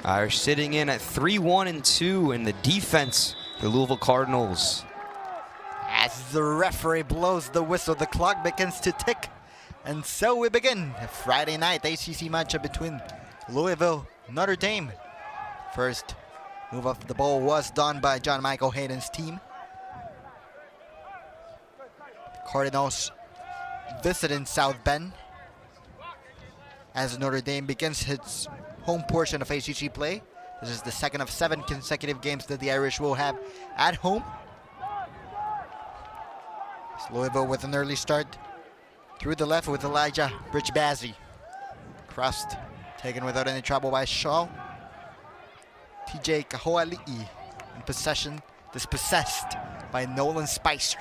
Irish sitting in at 3-1-2 in the defense, the Louisville Cardinals. As the referee blows the whistle, the clock begins to tick. And so we begin a Friday night ACC matchup between Louisville, Notre Dame. First move of the ball was done by John Michael Hayden's team. Cardinals visiting South Bend as Notre Dame begins its home portion of ACC play. This is the second of 7 consecutive games that the Irish will have at home. It's Louisville with an early start through the left with Elijah Bridgebazzi. Crossed, taken without any trouble by Shaw. TJ Kahoali'i in possession, dispossessed by Nolan Spicer.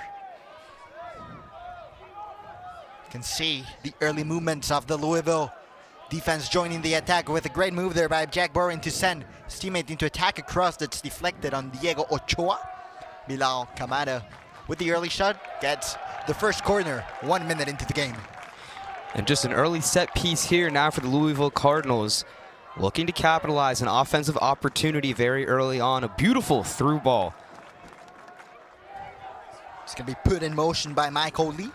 You can see the early movements of the Louisville defense joining the attack with a great move there by Jack Borin to send his teammate into attack across that's deflected on Diego Ochoa. Bilal Kamada with the early shot gets the first corner 1 minute into the game. And just an early set piece here now for the Louisville Cardinals. Looking to capitalize an offensive opportunity very early on. A beautiful through ball. It's going to be put in motion by Michael Lee.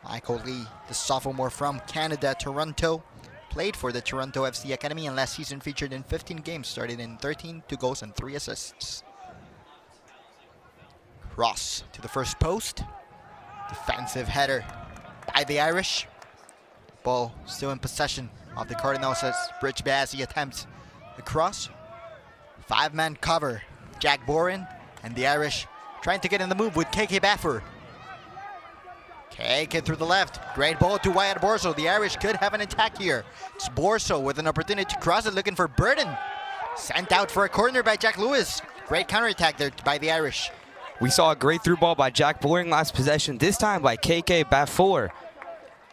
Michael Lee, the sophomore from Canada, Toronto. Played for the Toronto FC Academy and last season featured in 15 games, started in 13, 2 goals and 3 assists. Cross to the first post. Defensive header by the Irish. Ball still in possession of the Cardinals as Bridgebazzi attempts the cross. 5-man cover. Jack Borin and the Irish trying to get in the move with KK Baffer. KK through the left. Great ball to Wyatt Borso. The Irish could have an attack here. It's Borso with an opportunity to cross it, looking for Burden. Sent out for a corner by Jack Lewis. Great counterattack there by the Irish. We saw a great through ball by Jack Boring last possession, this time by KK Baffour.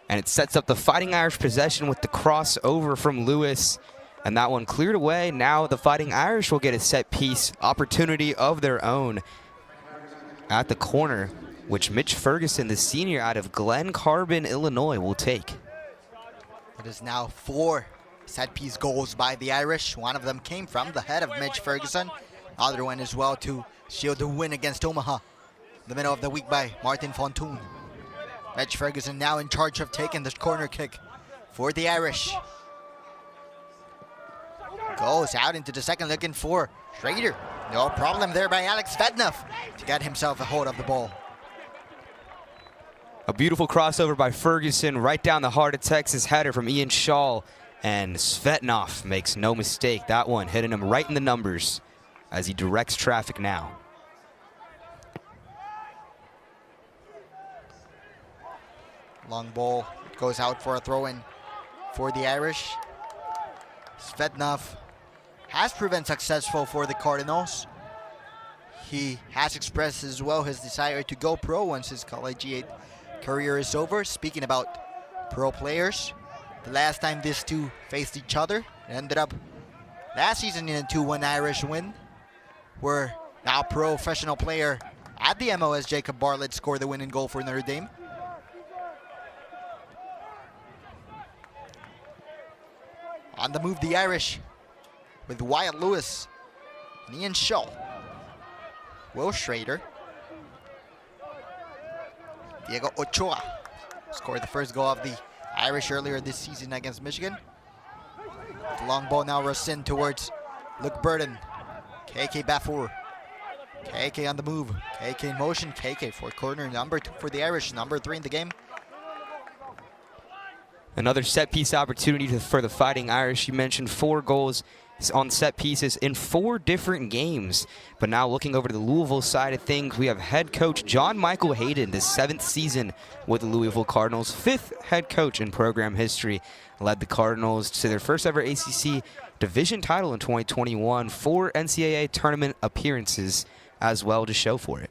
And it sets up the Fighting Irish possession with the crossover from Lewis. And that one cleared away. Now the Fighting Irish will get a set piece opportunity of their own at the corner, which Mitch Ferguson, the senior out of Glen Carbon, Illinois, will take. It is now 4 set piece goals by the Irish. One of them came from the head of Mitch Ferguson. Other one as well to shield the win against Omaha. The middle of the week by Martin Fontoon. Mitch Ferguson now in charge of taking this corner kick for the Irish. Goes out into the second looking for Schrader. No problem there by Alex Fednoff to get himself a hold of the ball. A beautiful crossover by Ferguson right down the heart of Texas. Header from Ian Shaw. And Svetnov makes no mistake. That one hitting him right in the numbers as he directs traffic now. Long ball goes out for a throw-in for the Irish. Svetnov has proven successful for the Cardinals. He has expressed as well his desire to go pro once his collegiate career is over. Speaking about pro players, the last time these two faced each other, it ended up last season in a 2-1 Irish win, where now professional player at the MLS, Jacob Bartlett, scored the winning goal for Notre Dame. On the move, the Irish with Wyatt Lewis and Ian Shaw. Will Schrader. Diego Ochoa scored the first goal of the Irish earlier this season against Michigan. The long ball now rushes in towards Luke Burden. KK Baffour. KK on the move. KK in motion. KK for corner number 2 for the Irish. Number 3 in the game. Another set piece opportunity for the Fighting Irish. You mentioned 4 goals on set pieces in 4 different games. But now looking over to the Louisville side of things, we have head coach John Michael Hayden, the 7th season with the Louisville Cardinals, 5th head coach in program history. Led the Cardinals to their first ever ACC division title in 2021, 4 NCAA tournament appearances as well to show for it.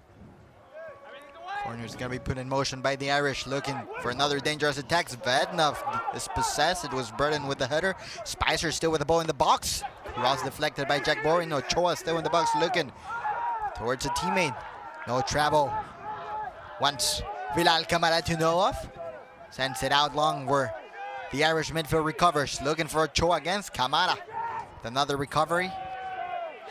Corner's going to be put in motion by the Irish, looking for another dangerous attack. Vednov is possessed. It was Burden with the header. Spicer still with the ball in the box. Cross deflected by Jack Boring. Ochoa still in the box, looking towards a teammate. No travel. Once Bilal Kamara to know of. Sends it out long where the Irish midfield recovers. Looking for Ochoa against Kamara. Another recovery.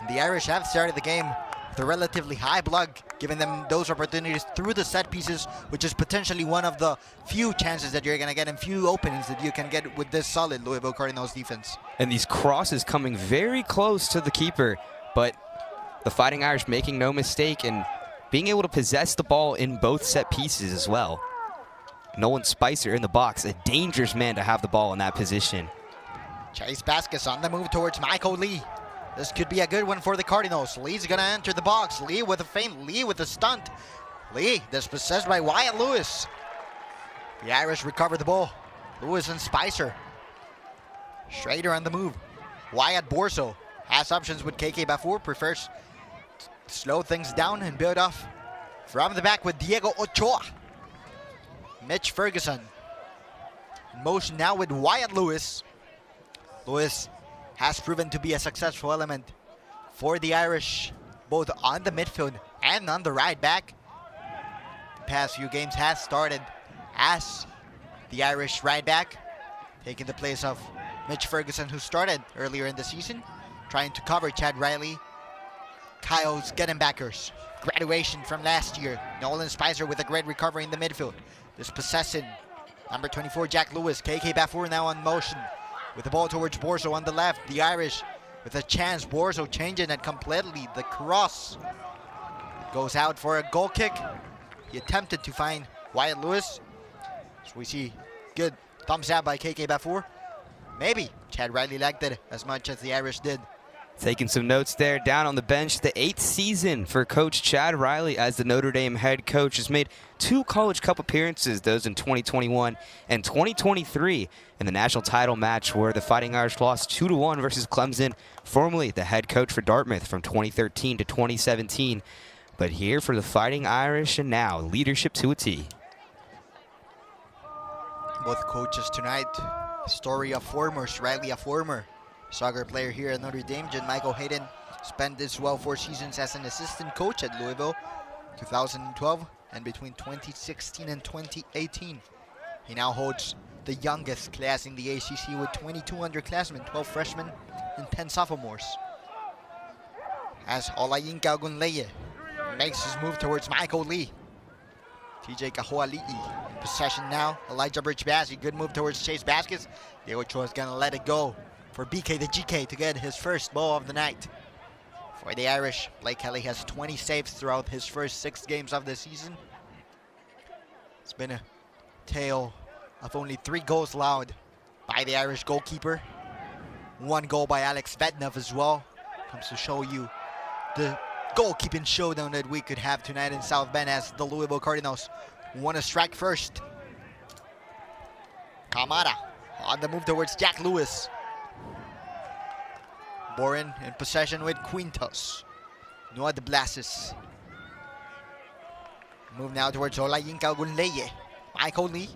And the Irish have started the game with a relatively high block, giving them those opportunities through the set pieces, which is potentially one of the few chances that you're going to get and few openings that you can get with this solid Louisville Cardinals defense. And these crosses coming very close to the keeper, but the Fighting Irish making no mistake and being able to possess the ball in both set pieces as well. Nolan Spicer in the box, a dangerous man to have the ball in that position. Chase Vasquez on the move towards Michael Lee. This could be a good one for the Cardinals. Lee's going to enter the box. Lee with a feint. Lee with a stunt. Lee dispossessed by Wyatt Lewis. The Irish recover the ball. Lewis and Spicer. Schrader on the move. Wyatt Borso has options with KK Bafour. Prefers to slow things down and build off from the back with Diego Ochoa. Mitch Ferguson. In motion now with Wyatt Lewis. Lewis has proven to be a successful element for the Irish, both on the midfield and on the right back. The past few games has started as the Irish right back, taking the place of Mitch Ferguson, who started earlier in the season, trying to cover Chad Riley. Kyle's Gettenbackers, graduation from last year. Nolan Spicer with a great recovery in the midfield. This possession, number 24, Jack Lewis. KK Bafour now on motion with the ball towards Borso on the left. The Irish with a chance. Borso changing it completely. The cross goes out for a goal kick. He attempted to find Wyatt Lewis. So we see good thumbs out by KK Bafour. Maybe Chad Riley liked it as much as the Irish did. Taking some notes there, down on the bench, the 8th season for Coach Chad Riley as the Notre Dame head coach. Has made 2 College Cup appearances, those in 2021 and 2023, in the national title match where the Fighting Irish lost 2-1 versus Clemson, formerly the head coach for Dartmouth from 2013 to 2017. But here for the Fighting Irish, and now leadership to a T. Both coaches tonight, story of formers. Riley, a former soccer player here at Notre Dame. John Michael Hayden spent as well 4 seasons as an assistant coach at Louisville, 2012, and between 2016 and 2018. He now holds the youngest class in the ACC with 22 underclassmen, 12 freshmen, and 10 sophomores. As Olayinka Ogunleye makes his move towards Michael Lee. TJ Kahoali'i, possession now. Elijah Birch-Bassey, good move towards Chase Vasquez. Diego Ochoa is gonna let it go for BK the GK to get his first ball of the night. For the Irish, Blake Kelly has 20 saves throughout his first 6 games of the season. It's been a tale of only 3 goals allowed by the Irish goalkeeper. 1 goal by Alex Vednev as well. Comes to show you the goalkeeping showdown that we could have tonight in South Bend as the Louisville Cardinals want to strike first. Kamara on the move towards Jack Lewis. Boren in possession with Quintos. Noah de Blasis. Move now towards Olayinka Ogunleye. Michael Lee.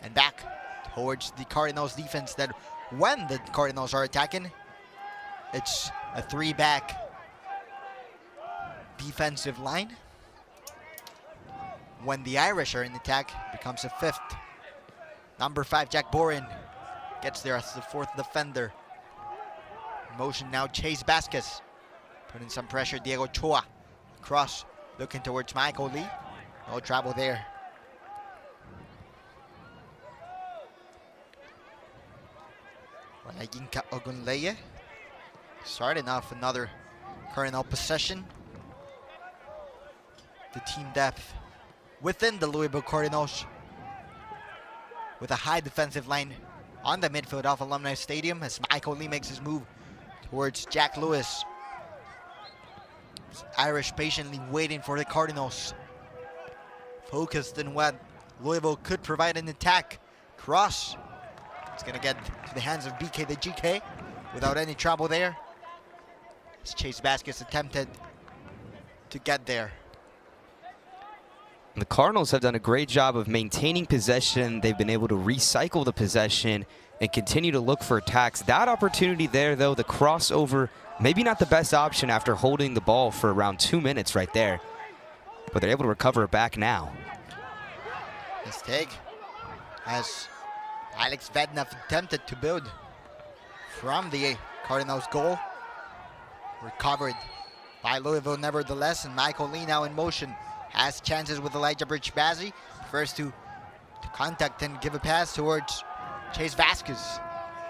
And back towards the Cardinals defense that when the Cardinals are attacking, it's a 3-back defensive line. When the Irish are in attack, it becomes a 5th. Number 5, Jack Boren, gets there as the 4th defender. In motion now, Chase Vasquez. Putting some pressure, Diego Ochoa. Cross, looking towards Michael Lee. No trouble there. Olayinka Ogunleye. Starting off another Cardinal possession. The team depth within the Louisville Cardinals, with a high defensive line on the midfield of Alumni Stadium as Michael Lee makes his move towards Jack Lewis. Irish patiently waiting for the Cardinals, focused in what Louisville could provide an attack. Cross. It's going to get to the hands of BK the GK without any trouble there. As Chase Vasquez attempted to get there. The Cardinals have done a great job of maintaining possession. They've been able to recycle the possession and continue to look for attacks. That opportunity there, though, the crossover, maybe not the best option after holding the ball for around 2 minutes right there. But they're able to recover it back now. Mistake as Alex Vednev attempted to build from the Cardinals goal. Recovered by Louisville nevertheless, and Michael Lee now in motion. Has chances with Elijah Birch-Bazzi. First to contact and give a pass towards Chase Vasquez.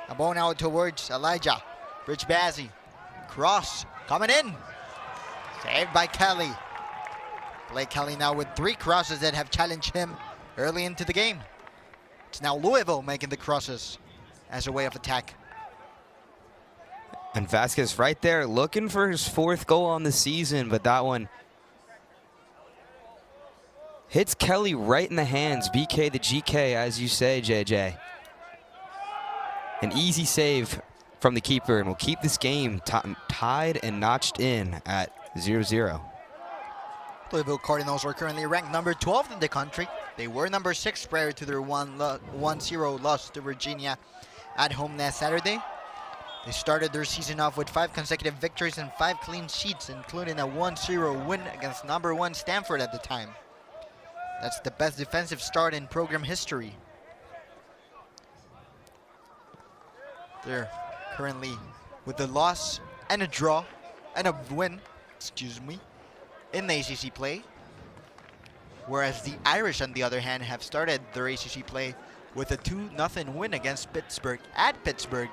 A ball now towards Elijah Birch-Bazzi. Cross coming in. Saved by Kelly. Blake Kelly now with 3 crosses that have challenged him early into the game. It's now Louisville making the crosses as a way of attack. And Vasquez right there looking for his 4th goal on the season, but that one hits Kelly right in the hands. BK the GK, as you say, JJ. An easy save from the keeper, and will keep this game tied and notched in at 0-0. Louisville Cardinals are currently ranked number 12 in the country. They were number 6 prior to their 1-0 loss to Virginia at home last Saturday. They started their season off with 5 consecutive victories and 5 clean sheets, including a 1-0 win against number 1 Stanford at the time. That's the best defensive start in program history. They're currently with a loss and a draw and a win, in the ACC play. Whereas the Irish, on the other hand, have started their ACC play with a 2-0 win against Pittsburgh at Pittsburgh.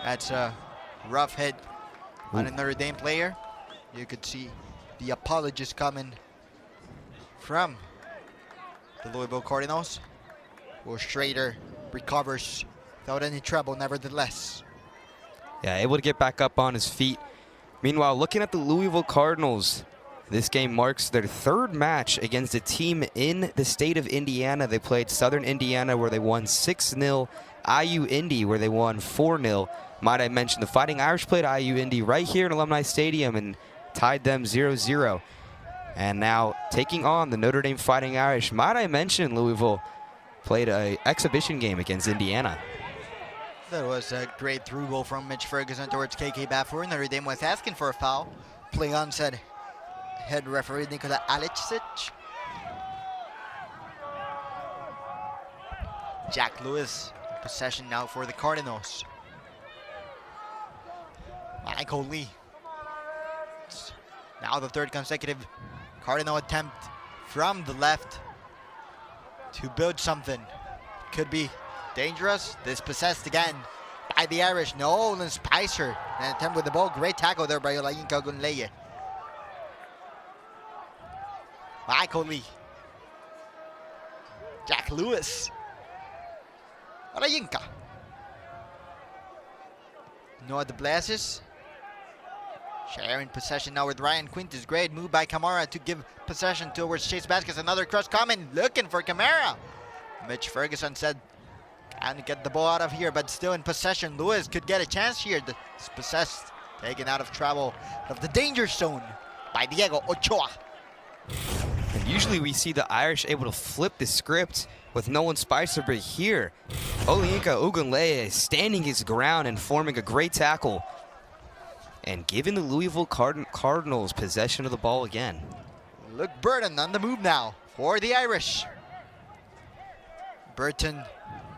That's a rough hit on a Notre Dame player. You could see the apologies coming from the Louisville Cardinals. Will Schrader recovers without any trouble nevertheless. Yeah, able to get back up on his feet. Meanwhile, looking at the Louisville Cardinals, this game marks their 3rd match against a team in the state of Indiana. They played Southern Indiana, where they won 6-0. IU Indy, where they won 4-0. Might I mention, the Fighting Irish played IU Indy right here in Alumni Stadium and tied them 0-0. And now taking on the Notre Dame Fighting Irish. Might I mention, Louisville played an exhibition game against Indiana. That was a great through goal from Mitch Ferguson towards KK Bafour. Notre Dame was asking for a foul. Play on said head referee Nikola Alicic. Jack Lewis in possession now for the Cardinals. Michael Lee. It's now the 3rd consecutive Cardinal attempt from the left to build something. Could be dangerous. Dispossessed again by the Irish. Nolan Spicer. An attempt with the ball. Great tackle there by Olayinka Ogunleye. Michael Lee. Jack Lewis. Olayinka. Noah de Blasis. Sharing possession now with Ryan Quintus. Great move by Kamara to give possession towards Chase Vasquez. Another cross coming. Looking for Kamara. Mitch Ferguson said, "Can't get the ball out of here," but still in possession. Lewis could get a chance here. Dispossessed. Taken out of trouble of the danger zone by Diego Ochoa. And usually we see the Irish able to flip the script with Nolan Spicer, but here, Olayinka Ogunleye standing his ground and forming a great tackle and giving the Louisville Cardinals possession of the ball again. Luke Burton on the move now for the Irish. Burton,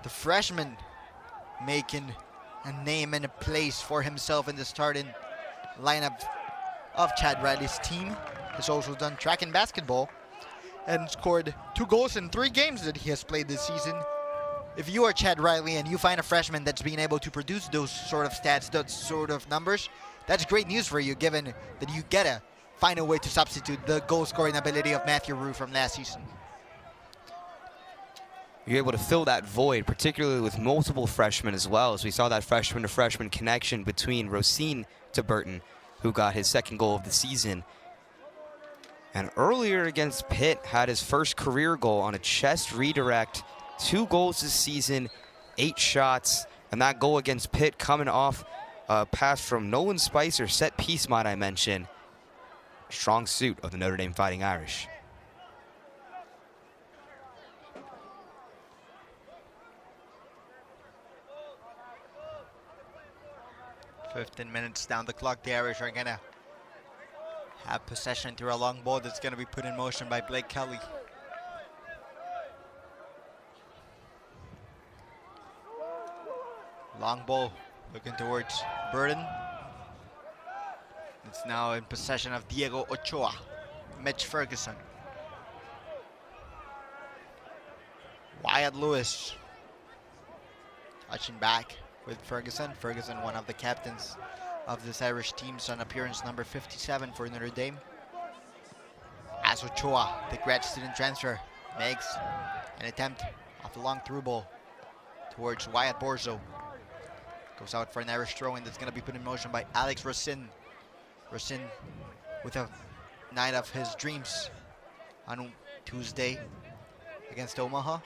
the freshman, making a name and a place for himself in the starting lineup of Chad Riley's team. Has also done track and basketball and scored 2 goals in 3 games that he has played this season. If you are Chad Riley and you find a freshman that's being able to produce those sort of stats, those sort of numbers, that's great news for you, given that you gotta find a way to substitute the goal-scoring ability of Matthew Rue from last season. You're able to fill that void, particularly with multiple freshmen as well, as we saw that freshman-to-freshman connection between Rosine to Burton, who got his 2nd goal of the season. And earlier against Pitt, had his 1st career goal on a chest redirect. 2 goals this season, 8 shots, and that goal against Pitt coming off a pass from Nolan Spicer, set piece, might I mention. Strong suit of the Notre Dame Fighting Irish. "15 minutes down the clock. The Irish are gonna have possession through a long ball that's gonna be put in motion by Blake Kelly. Long ball looking towards Burden. It's now in possession of Diego Ochoa. Mitch Ferguson. Wyatt Lewis. Touching back with Ferguson. Ferguson, one of the captains of this Irish team's on appearance number 57 for Notre Dame. As Ochoa, the grad student transfer, makes an attempt of a long through ball towards Wyatt Borso. Goes out for an Irish throw-in that's going to be put in motion by Alex Racine. Racine with a night of his dreams on Tuesday against Omaha.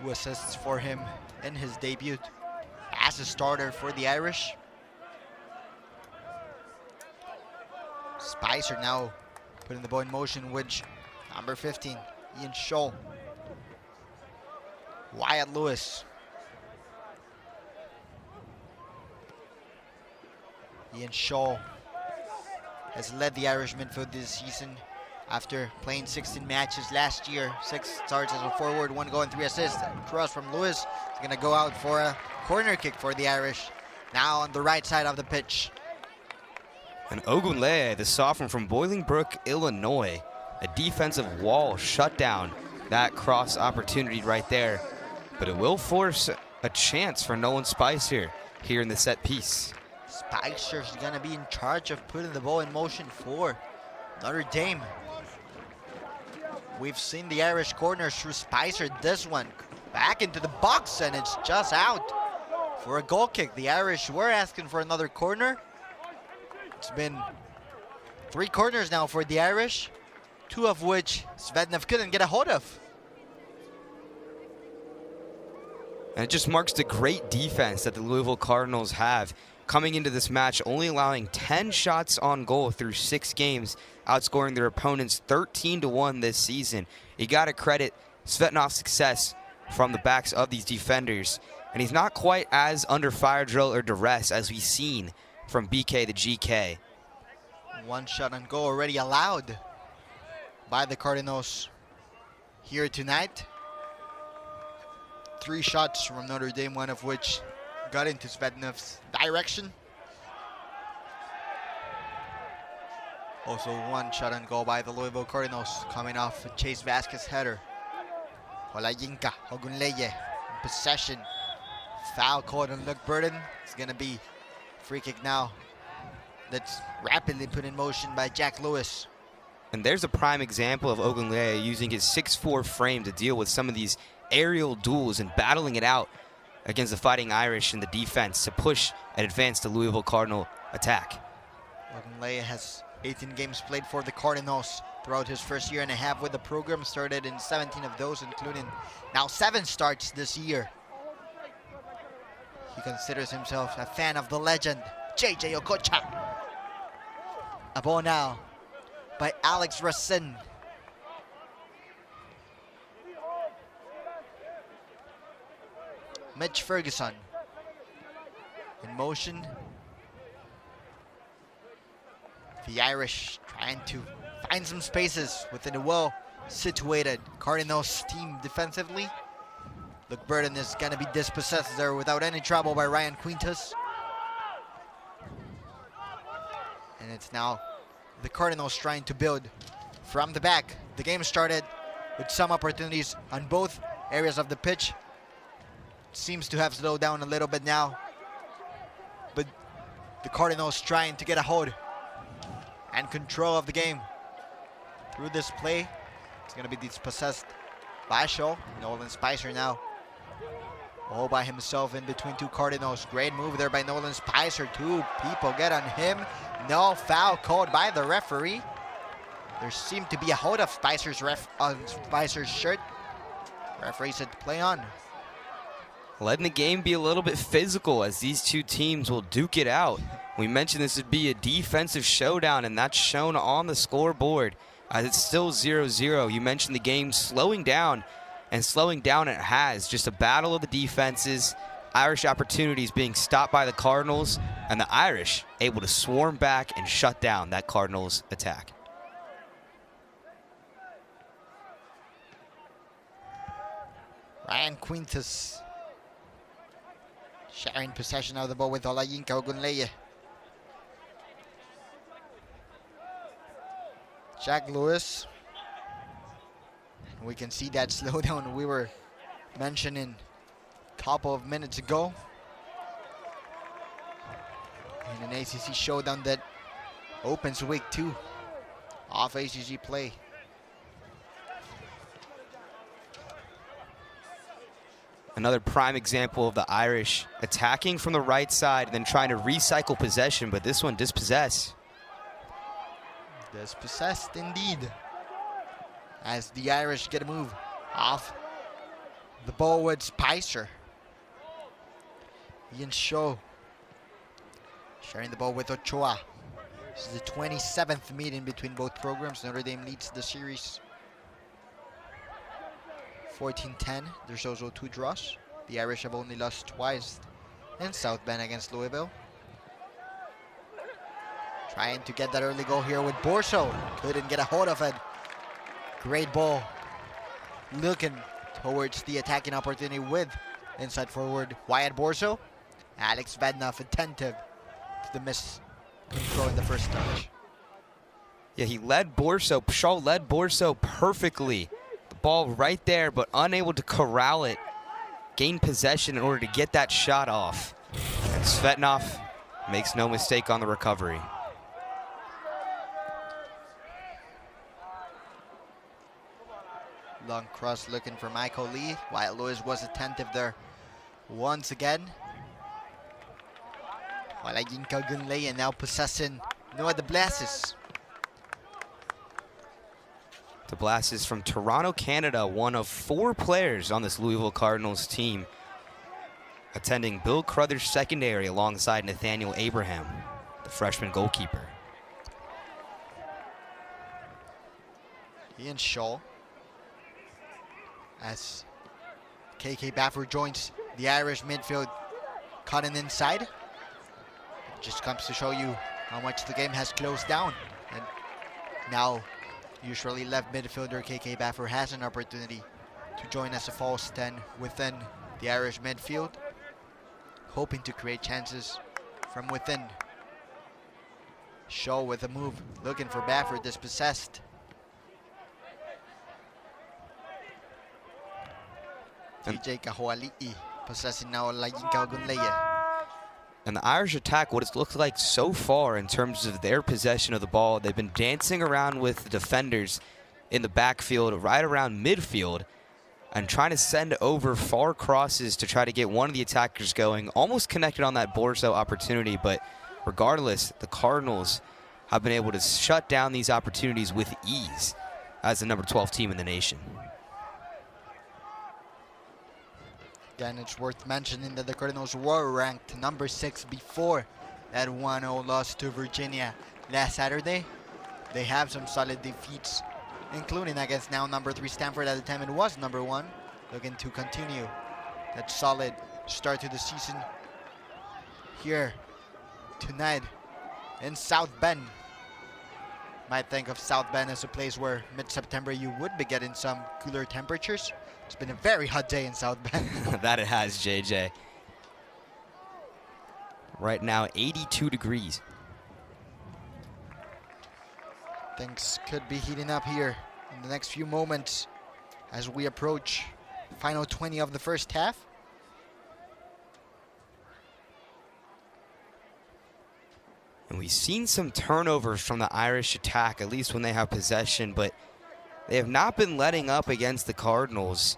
2 assists for him in his debut as a starter for the Irish. Spicer now putting the ball in motion with number 15, Ian Shaw. Wyatt Lewis. Ian Shaw has led the Irish midfield this season after playing 16 matches last year. 6 starts as a forward, 1 goal and 3 assists. Cross from Lewis is going to go out for a corner kick for the Irish. Now on the right side of the pitch. And Ogunleye, the sophomore from Bolingbrook, Illinois, a defensive wall shut down that cross opportunity right there. But it will force a chance for Nolan Spicer here in the set piece. Spicer's going to be in charge of putting the ball in motion for Notre Dame. We've seen the Irish corners through Spicer. This one back into the box, and it's just out for a goal kick. The Irish were asking for another corner. It's been 3 corners now for the Irish, 2 of which Zvednev couldn't get a hold of. And it just marks the great defense that the Louisville Cardinals have coming into this match, only allowing 10 shots on goal through 6 games, outscoring their opponents 13-1 this season. You got to credit Svetnov's success from the backs of these defenders. And he's not quite as under fire drill or duress as we've seen from BK the GK. 1 shot on goal already allowed by the Cardinals here tonight. 3 shots from Notre Dame, 1 of which got into Zvednev's direction. Also 1 shot on goal by the Louisville Cardinals, coming off a Chase Vasquez header. Olayinka Ogunleye in possession. Foul called on Luke Burden. It's going to be free kick now. That's rapidly put in motion by Jack Lewis. And there's a prime example of Ogunleye using his 6'4" frame to deal with some of these aerial duels and battling it out against the Fighting Irish in the defense to push and advance the Louisville Cardinal attack. Ogunleye has 18 games played for the Cardinals throughout his first year and a half with the program. Started in 17 of those, including now 7 starts this year. He considers himself a fan of the legend, JJ Okocha. A ball now by Alex Racine. Mitch Ferguson in motion. The Irish trying to find some spaces within a well-situated Cardinals team defensively. Luke Burden is going to be dispossessed there without any trouble by Ryan Quintus. And it's now the Cardinals trying to build from the back. The game started with some opportunities on both areas of the pitch. Seems to have slowed down a little bit now, but the Cardinals trying to get a hold and control of the game through this play. It's going to be dispossessed by Shaw. Nolan Spicer now all by himself in between 2 Cardinals. Great move there by Nolan Spicer. 2 people get on him. No foul called by the referee. There seemed to be a hold of Spicer's shirt. Referee said play on. Letting the game be a little bit physical as these 2 teams will duke it out. We mentioned this would be a defensive showdown, and that's shown on the scoreboard as it's still 0-0. You mentioned the game slowing down, and slowing down it has. Just a battle of the defenses, Irish opportunities being stopped by the Cardinals, and the Irish able to swarm back and shut down that Cardinals attack. Ryan Quintus Sharing possession of the ball with Olayinka Ogunleye. Jack Lewis. We can see that slowdown we were mentioning a couple of minutes ago. In an ACC showdown that opens week 2 of ACC play. Another prime example of the Irish attacking from the right side and then trying to recycle possession, but this one dispossessed. Dispossessed indeed. As the Irish get a move off the ball with Spicer. Ian Shaw sharing the ball with Ochoa. This is the 27th meeting between both programs. Notre Dame leads the series 14-10. There's also 2 draws. The Irish have only lost twice in South Bend against Louisville. Trying to get that early goal here with Borso. Couldn't get a hold of it. Great ball. Looking towards the attacking opportunity with inside forward Wyatt Borso. Alex Vednoff attentive to the miss control in the first touch. Yeah, Shaw led Borso perfectly. The ball right there, but unable to corral it. Gain possession in order to get that shot off. And Svetnov makes no mistake on the recovery. Long cross looking for Michael Lee. Wyatt Lewis was attentive there once again. Olayinka Ogunleye now possessing Noah de Blasis. De Blasis from Toronto, Canada, one of 4 players on this Louisville Cardinals team, attending Bill Crothers Secondary alongside Nathaniel Abraham, the freshman goalkeeper. Ian Shaw. As KK Baffer joins the Irish midfield, cutting inside. It just comes to show you how much the game has closed down. And now, usually left midfielder KK Baffer has an opportunity to join as a false 10 within the Irish midfield, hoping to create chances from within. Shaw with a move, looking for Baffer, dispossessed. DJ Kahoali'i possessing now Olayinka Ogunleye. And the Irish attack, what it's looked like so far in terms of their possession of the ball, they've been dancing around with the defenders in the backfield, right around midfield, and trying to send over far crosses to try to get one of the attackers going. Almost connected on that Borso opportunity, but regardless, the Cardinals have been able to shut down these opportunities with ease as the number 12 team in the nation. Again, it's worth mentioning that the Cardinals were ranked number 6 before that 1-0 loss to Virginia last Saturday. They have some solid defeats, including against now number 3 Stanford. At the time it was number 1. Looking to continue that solid start to the season here tonight in South Bend. Might think of South Bend as a place where mid-September you would be getting some cooler temperatures. It's been a very hot day in South Bend. That it has, JJ. Right now, 82 degrees. Things could be heating up here in the next few moments as we approach final 20 of the first half. And we've seen some turnovers from the Irish attack, at least when they have possession, but they have not been letting up against the Cardinals.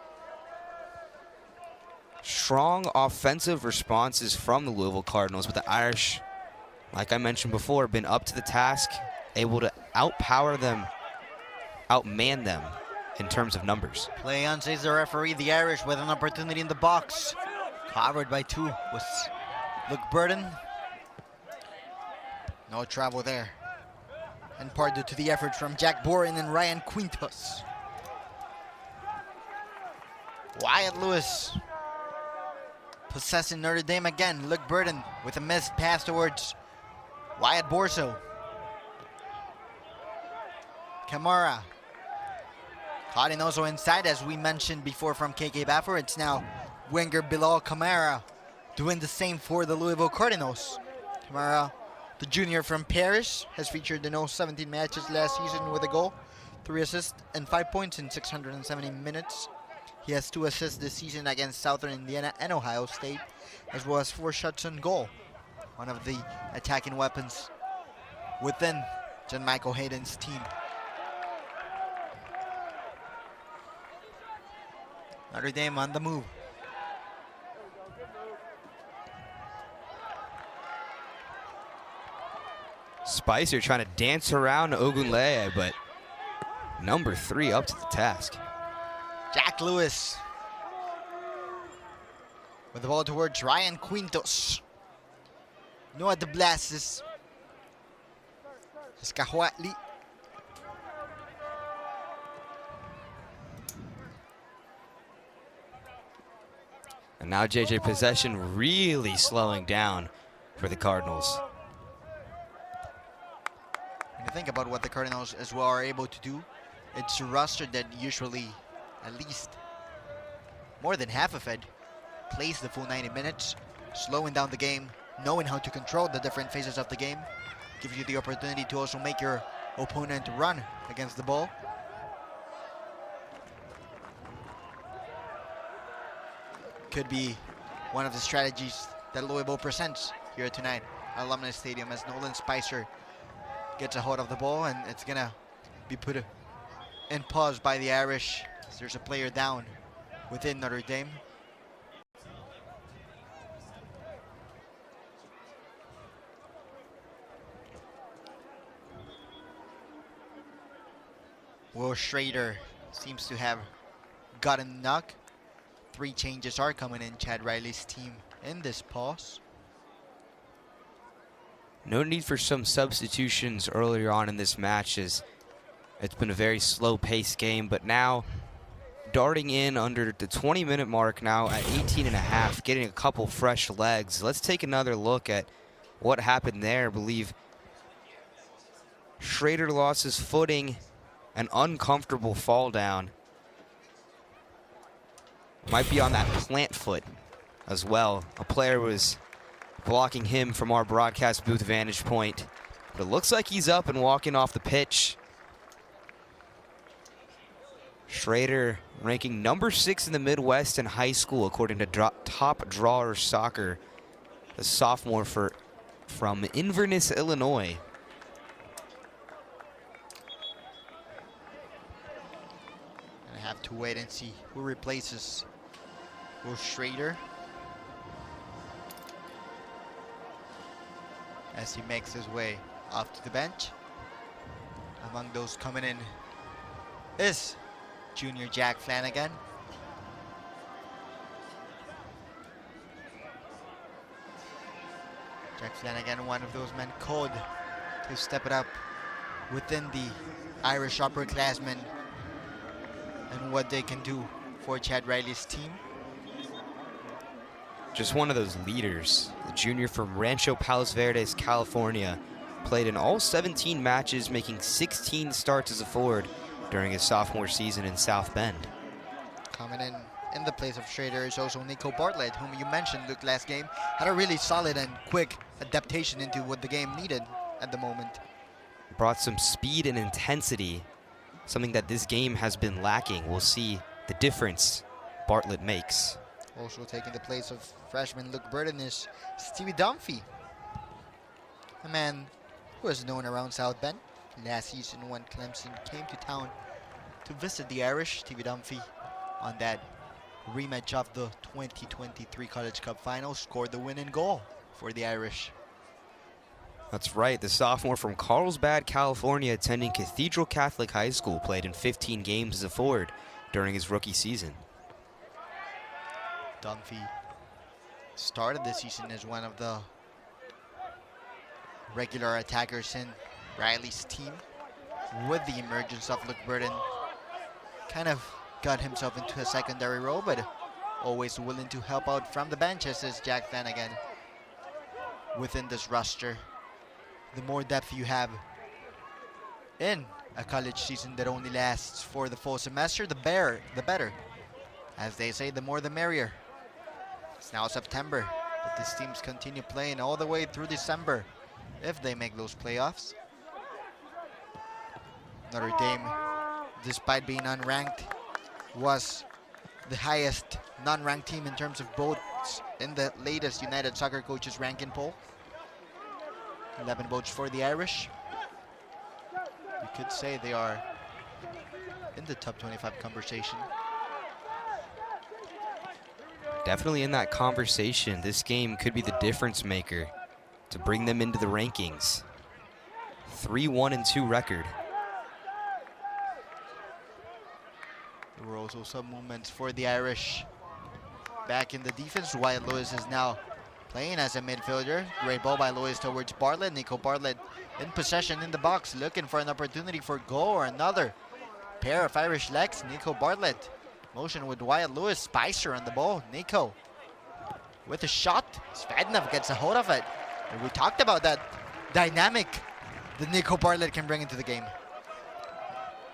Strong offensive responses from the Louisville Cardinals, but the Irish, like I mentioned before, have been up to the task, able to outpower them, outman them in terms of numbers. Play on, says the referee. The Irish with an opportunity in the box. Covered by 2 was Luke Burden. No travel there. And part due to the effort from Jack Boren and Ryan Quintos. Wyatt Lewis possessing Notre Dame again. Luke Burden with a missed pass towards Wyatt Borso. Kamara. Caught in also inside, as we mentioned before from KK Baffer. It's now winger Bilal Kamara doing the same for the Louisville Cardinals. Kamara, the junior from Paris, has featured in all 17 matches last season with a goal, 3 assists, and 5 points in 670 minutes. He has 2 assists this season against Southern Indiana and Ohio State, as well as 4 shots on goal. One of the attacking weapons within John Michael Hayden's team. Notre Dame on the move. Spicer trying to dance around Ogunleye, but number 3 up to the task. Jack Lewis with the ball towards Ryan Quintos. Noah de Blasis. Escahuatli. And now JJ possession really slowing down for the Cardinals. When you think about what the Cardinals as well are able to do, it's a roster that usually at least more than half of it plays the full 90 minutes, slowing down the game, knowing how to control the different phases of the game, gives you the opportunity to also make your opponent run against the ball. Could be one of the strategies that Louisville presents here tonight at Alumni Stadium as Nolan Spicer gets a hold of the ball, and it's gonna be put in pause by the Irish. There's a player down within Notre Dame. Will Schrader seems to have gotten a knock. 3 changes are coming in Chad Riley's team in this pause. No need for some substitutions earlier on in this match, as it's been a very slow-paced game, but now darting in under the 20-minute mark now at 18.5, getting a couple fresh legs. Let's take another look at what happened there. I believe Schrader lost his footing, an uncomfortable fall down. Might be on that plant foot as well. A player was blocking him from our broadcast booth vantage point. But it looks like he's up and walking off the pitch. Schrader ranking number 6 in the Midwest in high school according to Top Drawer Soccer. The sophomore from Inverness, Illinois. I have to wait and see who replaces Will Schrader as he makes his way off to the bench. Among those coming in is junior Jack Flanagan. Jack Flanagan, one of those men called to step it up within the Irish upperclassmen and what they can do for Chad Riley's team. Just one of those leaders. The junior from Rancho Palos Verdes, California, played in all 17 matches, making 16 starts as a forward during his sophomore season in South Bend. Coming in the place of Schrader is also Nico Bartlett, whom you mentioned looked last game. Had a really solid and quick adaptation into what the game needed at the moment. Brought some speed and intensity, something that this game has been lacking. We'll see the difference Bartlett makes. Also taking the place of freshman Luke Burden is Stevie Dunphy, a man who is known around South Bend. Last season when Clemson came to town to visit the Irish, Stevie Dunphy on that rematch of the 2023 College Cup Final scored the winning goal for the Irish. That's right, the sophomore from Carlsbad, California, attending Cathedral Catholic High School, played in 15 games as a forward during his rookie season. Dunphy started the season as one of the regular attackers in Riley's team. With the emergence of Luke Burden, kind of got himself into a secondary role, but always willing to help out from the benches is Jack Flanagan within this roster. The more depth you have in a college season that only lasts for the full semester, the better. As they say, the more the merrier. It's now September. But these teams continue playing all the way through December if they make those playoffs. Notre Dame, despite being unranked, was the highest non-ranked team in terms of votes in the latest United Soccer Coaches ranking poll. 11 votes for the Irish. You could say they are in the top 25 conversation. Definitely in that conversation. This game could be the difference maker to bring them into the rankings. 3-1-2 record. There were also some movements for the Irish back in the defense. Wyatt Lewis is now playing as a midfielder. Great ball by Lewis towards Bartlett. Nico Bartlett in possession in the box, looking for an opportunity for goal or another pair of Irish legs. Nico Bartlett motion with Wyatt Lewis. Spicer on the ball. Nico with a shot. Svednov gets a hold of it. And we talked about that dynamic that Nico Bartlett can bring into the game.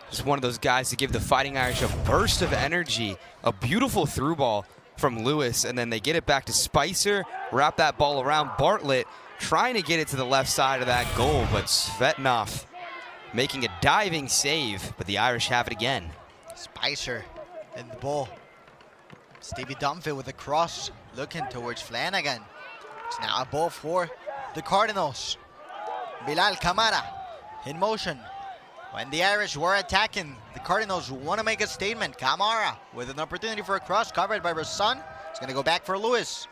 Just one of those guys to give the Fighting Irish a burst of energy. A beautiful through ball from Lewis, and then they get it back to Spicer, wrap that ball around Bartlett, trying to get it to the left side of that goal, but Svetnov making a diving save, but the Irish have it again. Spicer in the ball. Stevie Dunphy with a cross, looking towards Flanagan. It's now a ball for the Cardinals. Bilal Kamara in motion. When the Irish were attacking, the Cardinals want to make a statement. Kamara with an opportunity for a cross covered by Rasan. It's going to go back for Lewis.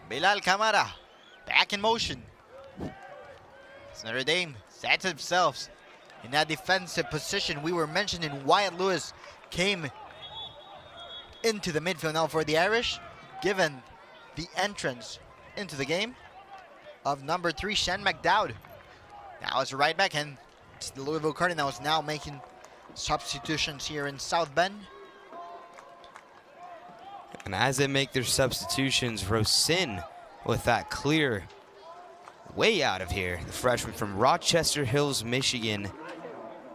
Bilal Kamara back in motion. Notre Dame sets themselves in that defensive position. We were mentioning Wyatt Lewis came into the midfield now for the Irish, given the entrance into the game of number 3, Shen McDowd. Now it's a right back, and it's the Louisville Cardinals now making substitutions here in South Bend. And as they make their substitutions, Rosin with that clear way out of here. The freshman from Rochester Hills, Michigan.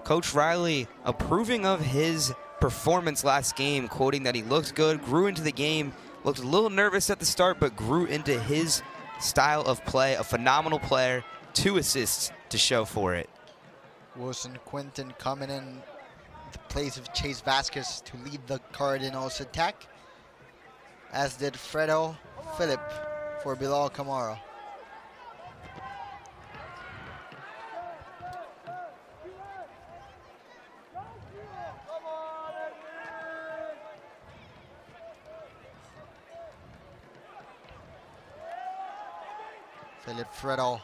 Coach Riley approving of his performance last game, quoting that he looked good, grew into the game, looked a little nervous at the start, but grew into his style of play. A phenomenal player, 2 assists to show for it. Wilson Quinton coming in the place of Chase Vasquez to lead the Cardinals attack, as did Fredo Phillip for Bilal Kamara. Philip Fredo,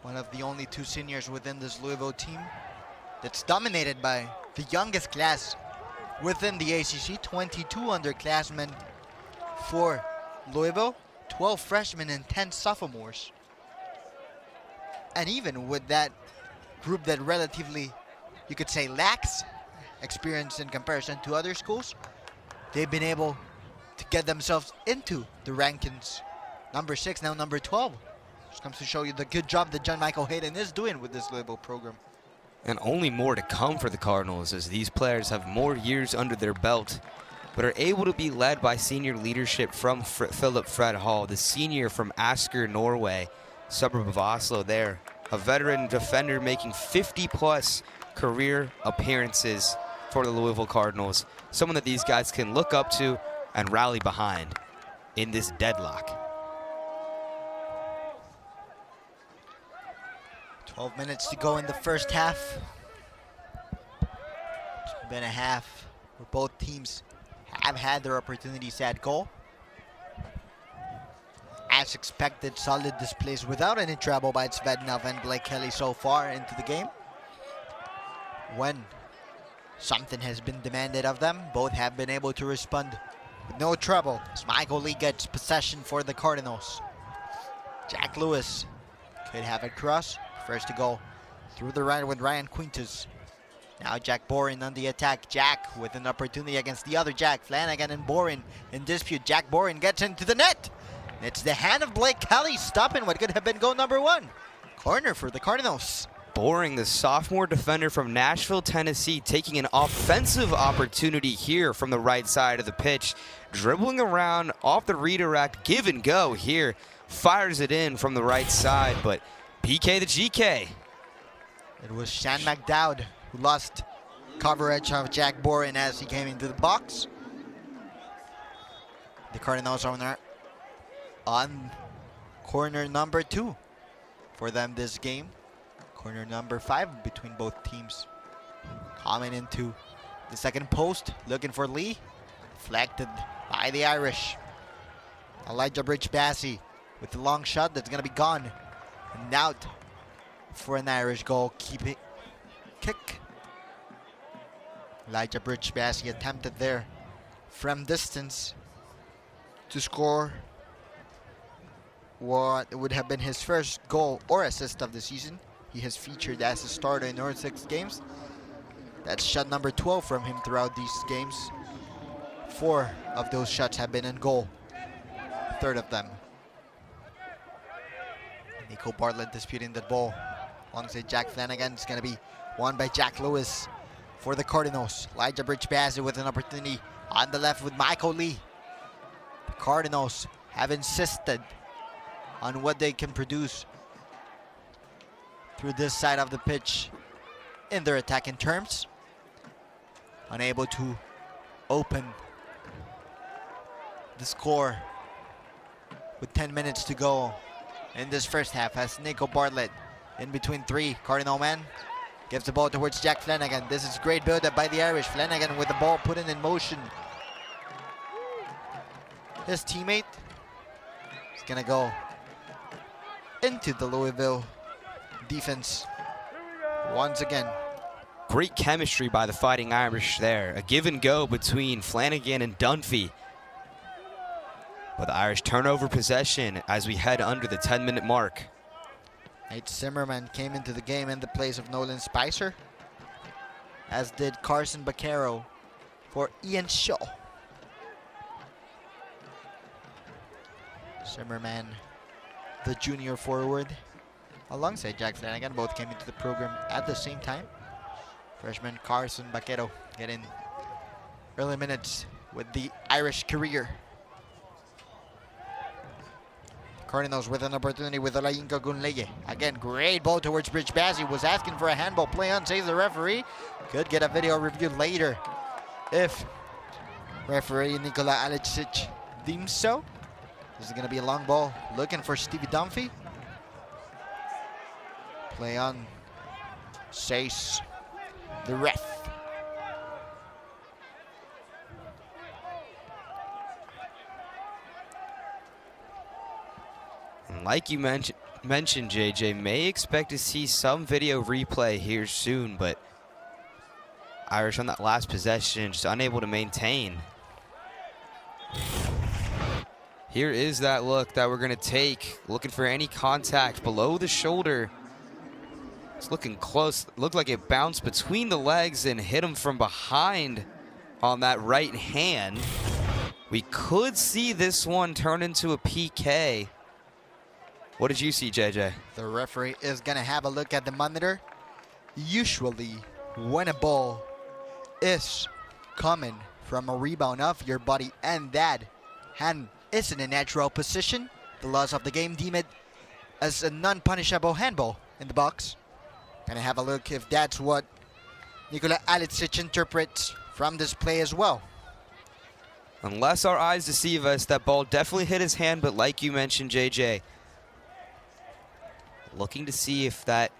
one of the only 2 seniors within this Louisville team that's dominated by the youngest class within the ACC, 22 underclassmen for Louisville, 12 freshmen and 10 sophomores. And even with that group that relatively, you could say, lacks experience in comparison to other schools, they've been able to get themselves into the rankings. Number 6, now number 12. Just comes to show you the good job that John Michael Hayden is doing with this Louisville program. And only more to come for the Cardinals, as these players have more years under their belt, but are able to be led by senior leadership from Philip Fred Hall, the senior from Asker, Norway, suburb of Oslo there. A veteran defender making 50-plus career appearances for the Louisville Cardinals. Someone that these guys can look up to and rally behind in this deadlock. 12 minutes to go in the first half. It's been a half where both teams have had their opportunities at goal. As expected, solid displays without any trouble by Svednov and Blake Kelly so far into the game. When something has been demanded of them, both have been able to respond with no trouble. As Michael Lee gets possession for the Cardinals. Jack Lewis could have a cross. First to go through the right with Ryan Quintus. Now Jack Borin on the attack. Jack with an opportunity against the other Jack. Flanagan and Borin in dispute. Jack Borin gets into the net. It's the hand of Blake Kelly stopping what could have been goal number 1. Corner for the Cardinals. Boring, the sophomore defender from Nashville, Tennessee, taking an offensive opportunity here from the right side of the pitch. Dribbling around off the redirect, give and go here. Fires it in from the right side, but PK the GK. It was Shan McDowd who lost coverage of Jack Boren as he came into the box. The Cardinals owner on corner number 2 for them this game. Corner number 5 between both teams. Coming into the second post, looking for Lee. Deflected by the Irish. Elijah Bridge-Bassey with the long shot that's going to be gone. And out for an Irish goal. Keeping kick. Elijah Bridge-Bassey attempted there from distance to score what would have been his first goal or assist of the season. He has featured as a starter in over 6 games. That's shot number 12 from him throughout these games. 4 of those shots have been in goal. 1/3 of them. Nico Bartlett disputing that ball alongside Jack Flanagan. It's going to be won by Jack Lewis for the Cardinals. Elijah Bridge-Bassey with an opportunity on the left with Michael Lee. The Cardinals have insisted on what they can produce through this side of the pitch in their attacking terms. Unable to open the score with 10 minutes to go in this first half as Nico Bartlett in between 3 Cardinal men gives the ball towards Jack Flanagan. This is great build-up by the Irish. Flanagan with the ball put in motion. His teammate is gonna go into the Louisville defense once again. Great chemistry by the Fighting Irish there. A give and go between Flanagan and Dunphy. But the Irish turnover possession as we head under the 10-minute mark. Nate Zimmerman came into the game in the place of Nolan Spicer, as did Carson Baquero for Ian Shaw. Zimmerman, the junior forward, alongside Jack Flanagan, both came into the program at the same time. Freshman Carson Baquero getting early minutes with the Irish career. Cardinals with an opportunity with Olayinka Gunleye. Again, great ball towards Bridge-Bassey. Was asking for a handball play on, says the referee. Could get a video review later if referee Nikola Alicic deems so. This is going to be a long ball looking for Stevie Dunphy. Play on, says the ref. And like you mentioned, JJ, may expect to see some video replay here soon, but Irish on that last possession just unable to maintain. Here is that look that we're going to take, looking for any contact below the shoulder. It's looking close. Looked like it bounced between the legs and hit him from behind on that right hand. We could see this one turn into a PK. What did you see, JJ? The referee is going to have a look at the monitor. Usually, when a ball is coming from a rebound of your body and that hand is in a natural position, the laws of the game deem it as a non-punishable handball in the box. Gonna have a look if that's what Nikola Alicic interprets from this play as well. Unless our eyes deceive us, that ball definitely hit his hand, but like you mentioned, JJ, looking to see if that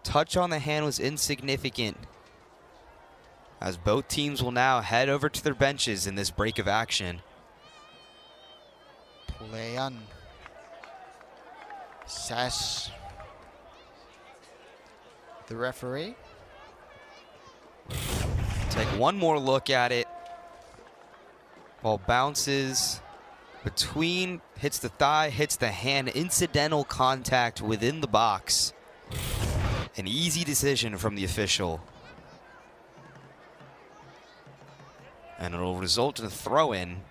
touch on the hand was insignificant, as both teams will now head over to their benches in this break of action. Play on. Says the referee. Take one more look at it. Ball bounces between, hits the thigh, hits the hand. Incidental contact within the box. An easy decision from the official. And it'll result in a throw-in,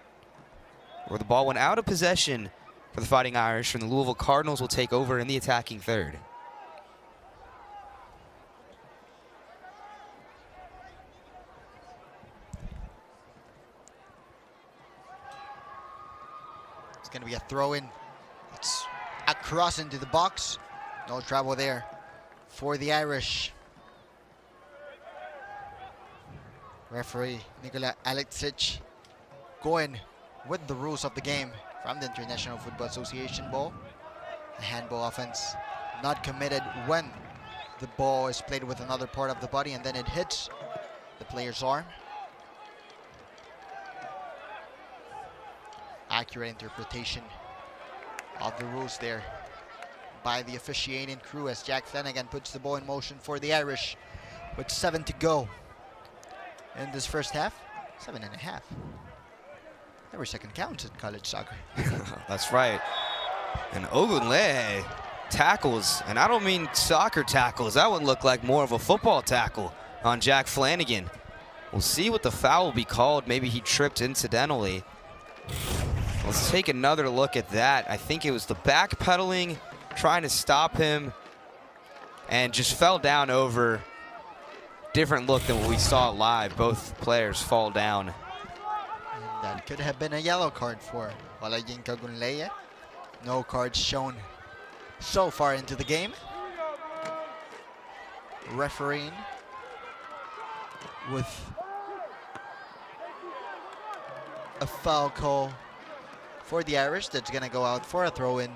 where the ball went out of possession for the Fighting Irish, and the Louisville Cardinals will take over in the attacking third. It's going to be a throw-in. It's a cross into the box. No trouble there for the Irish. Referee Nikola Alexic going with the rules of the game from the International Football Association ball. A handball offense not committed when the ball is played with another part of the body and then it hits the player's arm. Accurate interpretation of the rules there by the officiating crew as Jack Flanagan puts the ball in motion for the Irish with 7 to go in this first half. 7.5. Every second counts in college soccer. That's right. And Ogunle tackles, and I don't mean soccer tackles. That would look like more of a football tackle on Jack Flanagan. We'll see what the foul will be called. Maybe he tripped incidentally. Let's take another look at that. I think it was the backpedaling, trying to stop him, and just fell down over. Different look than what we saw live. Both players fall down. And that could have been a yellow card for Walayin Kagunleya. No cards shown so far into the game. Refereeing with a foul call for the Irish that's going to go out for a throw-in.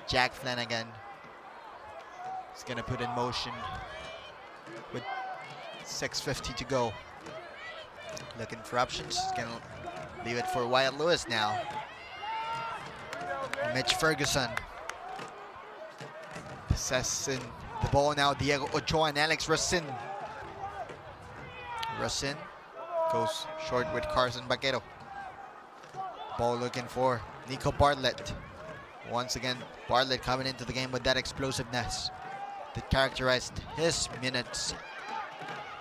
Jack Flanagan is going to put in motion with 6:50 to go. Looking for options. He's going to leave it for Wyatt Lewis now. Mitch Ferguson possessing the ball now. Diego Ochoa and Alex Racine. Racine goes short with Carson Baquero. Ball looking for Nico Bartlett. Once again, Bartlett coming into the game with that explosiveness that characterized his minutes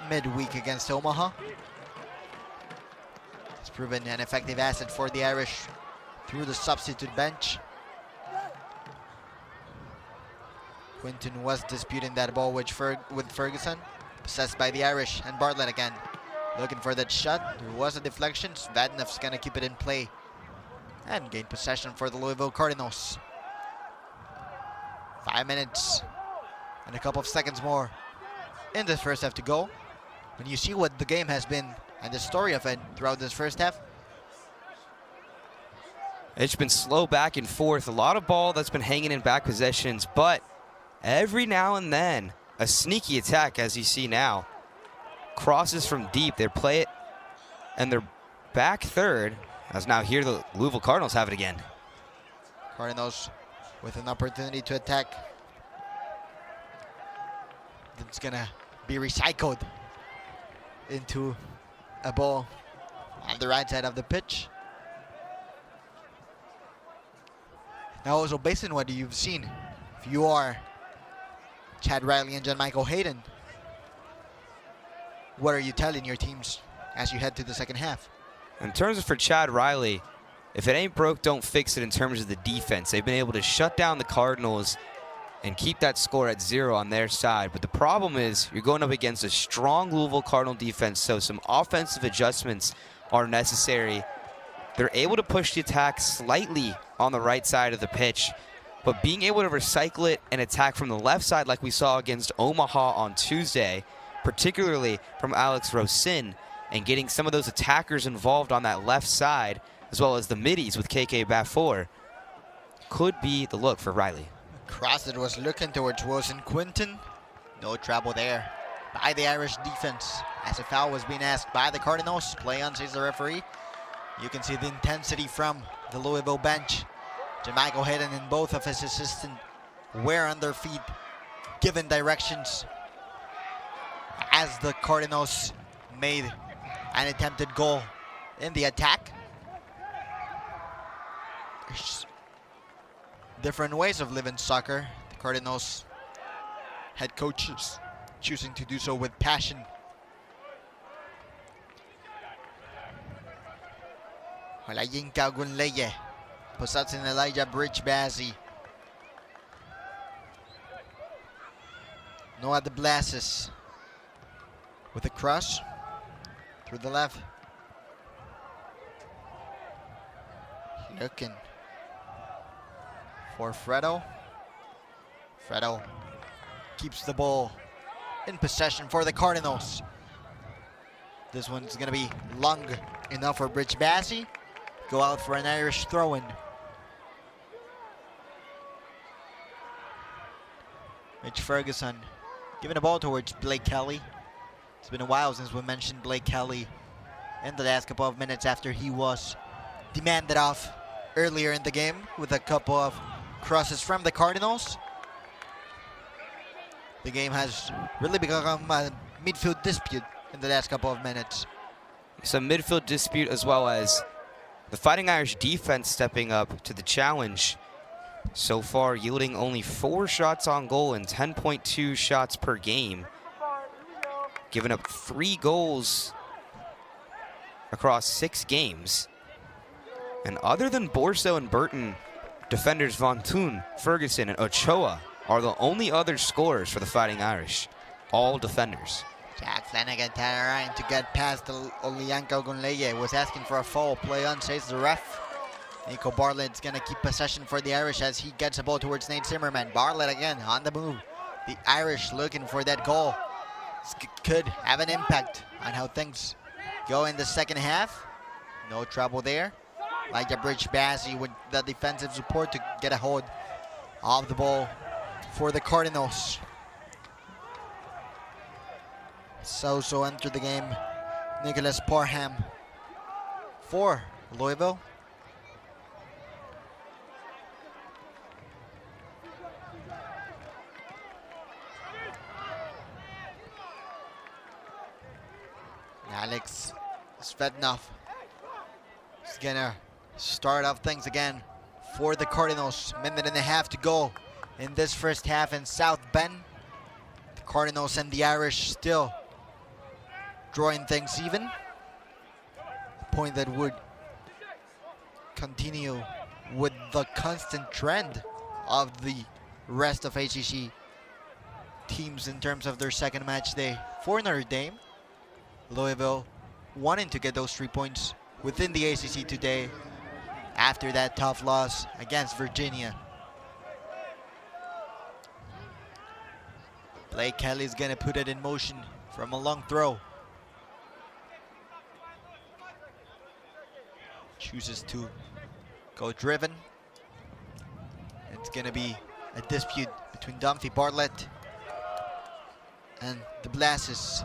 midweek against Omaha. It's proven an effective asset for the Irish through the substitute bench. Quinton was disputing that ball with Ferguson. Possessed by the Irish, and Bartlett again looking for that shot. There was a deflection. Svadnev's gonna keep it in play and gain possession for the Louisville Cardinals. 5 minutes and a couple of seconds more in this first half to go. When you see what the game has been and the story of it throughout this first half, it's been slow back and forth. A lot of ball that's been hanging in back possessions, but every now and then a sneaky attack, as you see now. Crosses from deep. They play it, and they're back third. As now here the Louisville Cardinals have it again. Cardinals with an opportunity to attack. It's gonna be recycled into a ball on the right side of the pitch. Now also based on what you've seen, if you are Chad Riley and John Michael Hayden, what are you telling your teams as you head to the second half? In terms of for Chad Riley, if it ain't broke, don't fix it in terms of the defense. They've been able to shut down the Cardinals and keep that score at 0 on their side. But the problem is you're going up against a strong Louisville Cardinal defense, so some offensive adjustments are necessary. They're able to push the attack slightly on the right side of the pitch, but being able to recycle it and attack from the left side like we saw against Omaha on Tuesday, particularly from Alex Racine, and getting some of those attackers involved on that left side, as well as the middies with KK Bafour, could be the look for Riley. Cross that was looking towards Wilson Quinton. No trouble there by the Irish defense as a foul was being asked by the Cardinals. Play on, says the referee. You can see the intensity from the Louisville bench. Jamichael Hayden and both of his assistants were on their feet, given directions as the Cardinals made an attempted goal in the attack. There's different ways of living soccer. The Cardinals head coaches choosing to do so with passion. Walayin Kagunleye possessing Elijah Bridge-Bazzi. Noah de Blasis with a cross through the left. Looking for Fredo. Fredo keeps the ball in possession for the Cardinals. This one's going to be long enough for Bridge Bassi. Go out for an Irish throw-in. Mitch Ferguson giving the ball towards Blake Kelly. It's been a while since we mentioned Blake Kelly in the last couple of minutes after he was demanded off earlier in the game with a couple of crosses from the Cardinals. The game has really become a midfield dispute in the last couple of minutes. Some midfield dispute as well as the Fighting Irish defense stepping up to the challenge. So far yielding only 4 shots on goal and 10.2 shots per game. Giving up 3 goals across 6 games. And other than Borso and Burton, defenders Von Thun, Ferguson, and Ochoa are the only other scorers for the Fighting Irish. All defenders. Jack Flanagan trying to get past Olianka Gunleye. Was asking for a foul play on, says the ref. Nico Bartlett's going to keep possession for the Irish as he gets the ball towards Nate Zimmerman. Bartlett again on the move. The Irish looking for that goal. This could have an impact on how things go in the second half. No trouble there. Like a Bridge Bassi with the defensive support to get a hold of the ball for the Cardinals. So entered the game Nicholas Parham for Louisville. Alex Svednov is gonna start off things again for the Cardinals. Minute and a half to go in this first half in South Bend. The Cardinals and the Irish still drawing things even. A point that would continue with the constant trend of the rest of ACC teams in terms of their second match day for Notre Dame. Louisville wanting to get those 3 points within the ACC today after that tough loss against Virginia. Blake Kelly's gonna put it in motion from a long throw. Chooses to go driven. It's gonna be a dispute between Dunphy Bartlett and the Blasses.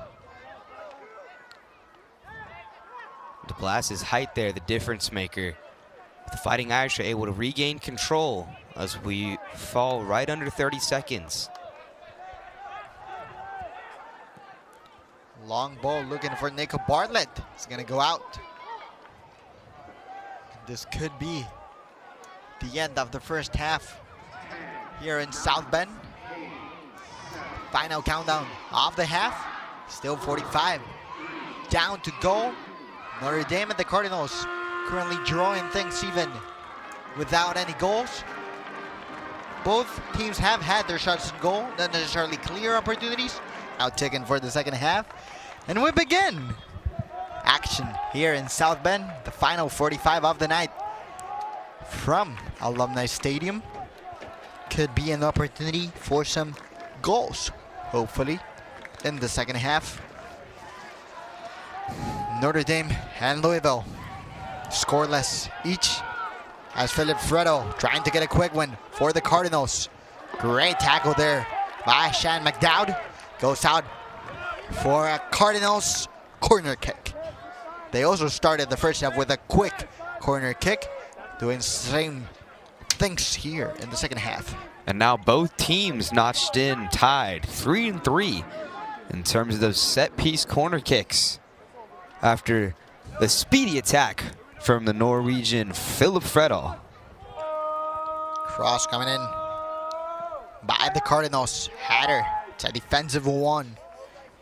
De Blas's height there, the difference maker. The Fighting Irish are able to regain control as we fall right under 30 seconds. Long ball looking for Nico Bartlett. It's gonna go out. This could be the end of the first half here in South Bend. Final countdown of the half. Still 45 down to go. Notre Dame and the Cardinals currently drawing things even without any goals. Both teams have had their shots on goal, not necessarily clear opportunities. Now taken for the second half. And we begin action here in South Bend, the final 45 of the night from Alumni Stadium. Could be an opportunity for some goals, hopefully, in the second half. Notre Dame and Louisville scoreless each as Philip Fredo trying to get a quick win for the Cardinals. Great tackle there by Shan McDowd. Goes out for a Cardinals corner kick. They also started the first half with a quick corner kick, doing same things here in the second half. And now both teams notched in tied 3-3 in terms of those set piece corner kicks after the speedy attack from the Norwegian Philip Fredo. Cross coming in by the Cardinals. Header. It's a defensive one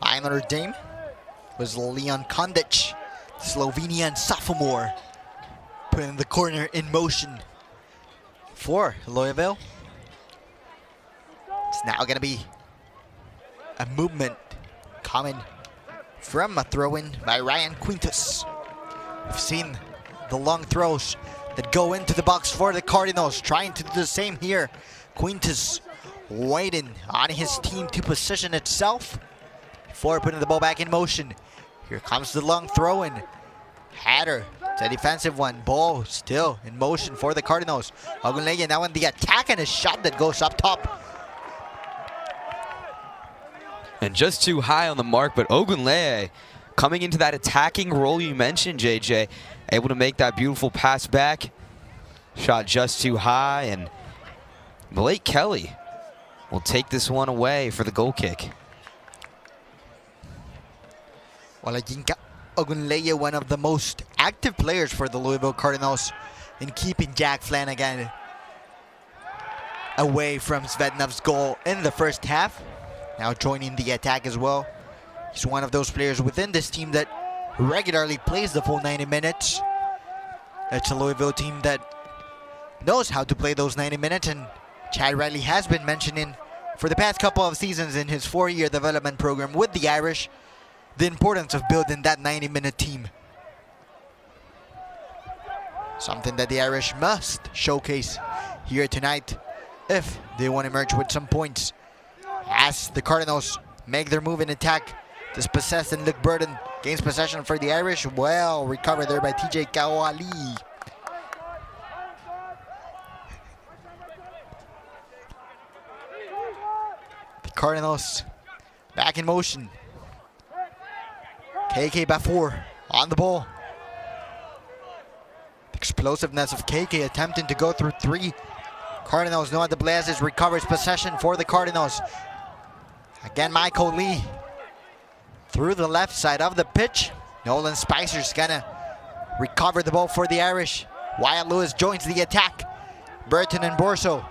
by Notre Dame. It was Leon Kondic, Slovenian sophomore, putting the corner in motion for Louisville. It's now going to be a movement coming from a throw-in by Ryan Quintus. We've seen the long throws that go into the box for the Cardinals, trying to do the same here. Quintus waiting on his team to position itself before putting the ball back in motion. Here comes the long throw in. Header, it's a defensive one. Ball still in motion for the Cardinals. Ogunleye now in the attack and a shot that goes up top. And just too high on the mark, but Ogunleye coming into that attacking role you mentioned, JJ, able to make that beautiful pass back. Shot just too high, and Blake Kelly will take this one away for the goal kick. Well, I think Ogunleye, one of the most active players for the Louisville Cardinals in keeping Jack Flanagan away from Zvednev's goal in the first half. Now joining the attack as well. He's one of those players within this team that regularly plays the full 90 minutes. It's a Louisville team that knows how to play those 90 minutes, and Chad Riley has been mentioning for the past couple of seasons in his 4-year development program with the Irish the importance of building that 90-minute team. Something that the Irish must showcase here tonight if they want to emerge with some points. As the Cardinals make their move in attack, dispossessed and Luke Burden gains possession for the Irish. Well recovered there by TJ Kawali. The Cardinals back in motion. KK Bafour on the ball. The explosiveness of KK attempting to go through 3. Cardinals, Noah DeBlazes recovers possession for the Cardinals. Again, Michael Lee through the left side of the pitch. Nolan Spicer's gonna recover the ball for the Irish. Wyatt Lewis joins the attack. Burton and Borso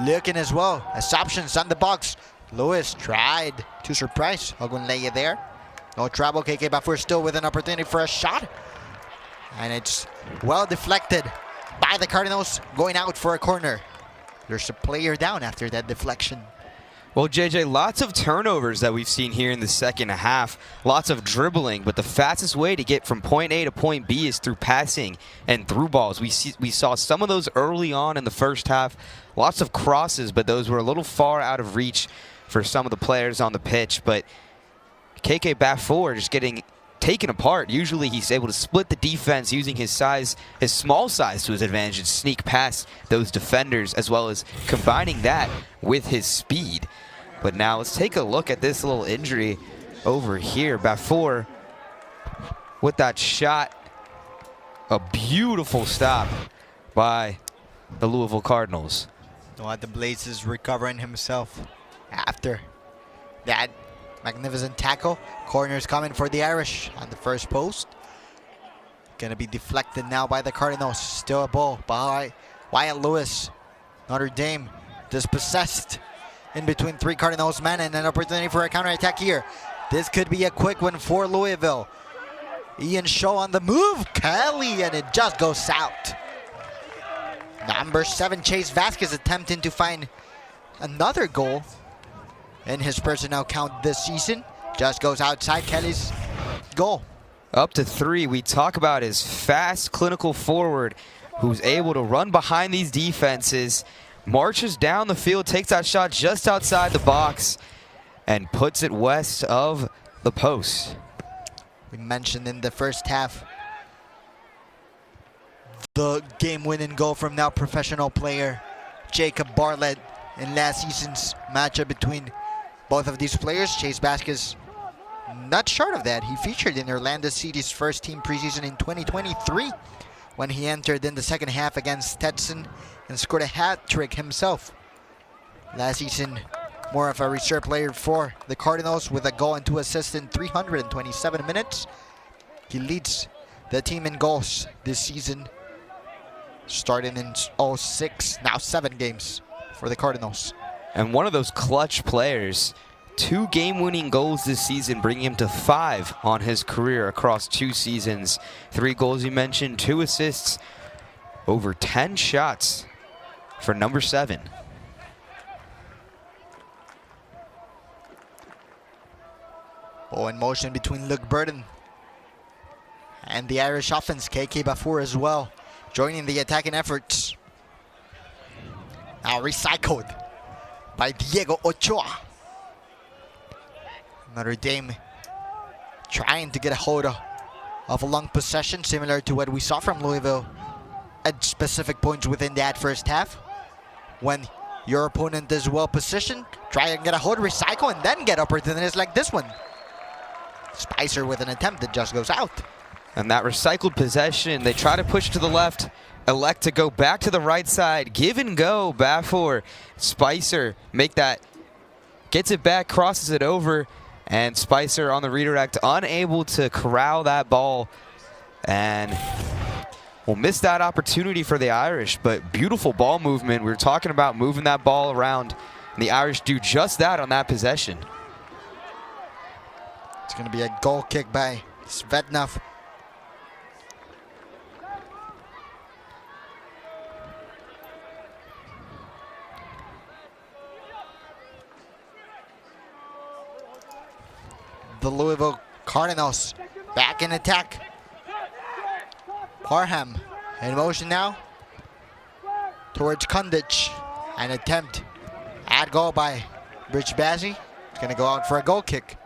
looking as well as options on the box. Lewis tried to surprise Ogunleye there. No trouble. KK Bafour still with an opportunity for a shot. And it's well deflected by the Cardinals, going out for a corner. There's a player down after that deflection. Well, JJ, lots of turnovers that we've seen here in the second half. Lots of dribbling, but the fastest way to get from point A to point B is through passing and through balls. We saw some of those early on in the first half. Lots of crosses, but those were a little far out of reach for some of the players on the pitch. But KK Bafour just getting taken apart. Usually he's able to split the defense using his size, his small size to his advantage, and sneak past those defenders, as well as combining that with his speed. But now let's take a look at this little injury over here. Bafour with that shot. A beautiful stop by the Louisville Cardinals. Noah DeBlazes recovering himself after that magnificent tackle. Corners coming for the Irish on the first post. Gonna be deflected now by the Cardinals. Still a ball by Wyatt Lewis. Notre Dame dispossessed in between 3 Cardinals men, and an opportunity for a counterattack here. This could be a quick one for Louisville. Ian Shaw on the move. Kelly, and it just goes out. Number 7, Chase Vasquez, attempting to find another goal in his personnel count this season. Just goes outside Kelly's goal. Up to 3. We talk about his fast, clinical forward who's able to run behind these defenses, marches down the field, takes that shot just outside the box, and puts it west of the post. We mentioned in the first half the game-winning goal from now professional player Jacob Bartlett in last season's matchup between both of these players. Chase Vasquez not short of that. He featured in Orlando City's first team preseason in 2023 when he entered in the second half against Stetson and scored a hat-trick himself. Last season, more of a reserve player for the Cardinals with a goal and 2 assists in 327 minutes. He leads the team in goals this season, starting in all 6, now 7 games for the Cardinals. And one of those clutch players. 2 game-winning goals this season, bringing him to 5 on his career across 2 seasons. 3 goals you mentioned, 2 assists, over 10 shots for number 7. Ball in motion between Luke Burden and the Irish offense. KK Bafour as well, joining the attacking efforts. Now recycled by Diego Ochoa. Notre Dame trying to get a hold of a long possession, similar to what we saw from Louisville at specific points within that first half. When your opponent is well positioned, try and get a hold, recycle, and then get opportunities like this one. Spicer with an attempt that just goes out. And that recycled possession, they try to push to the left, elect to go back to the right side, give and go, Bafor. Spicer gets it back, crosses it over, and Spicer on the redirect, unable to corral that ball, and we'll miss that opportunity for the Irish, but beautiful ball movement. We were talking about moving that ball around, and the Irish do just that on that possession. It's going to be a goal kick by Svetnov. The Louisville Cardinals back in attack. Parham in motion now towards Kundic. An attempt at goal by Rich Bazzi. It's going to go out for a goal kick.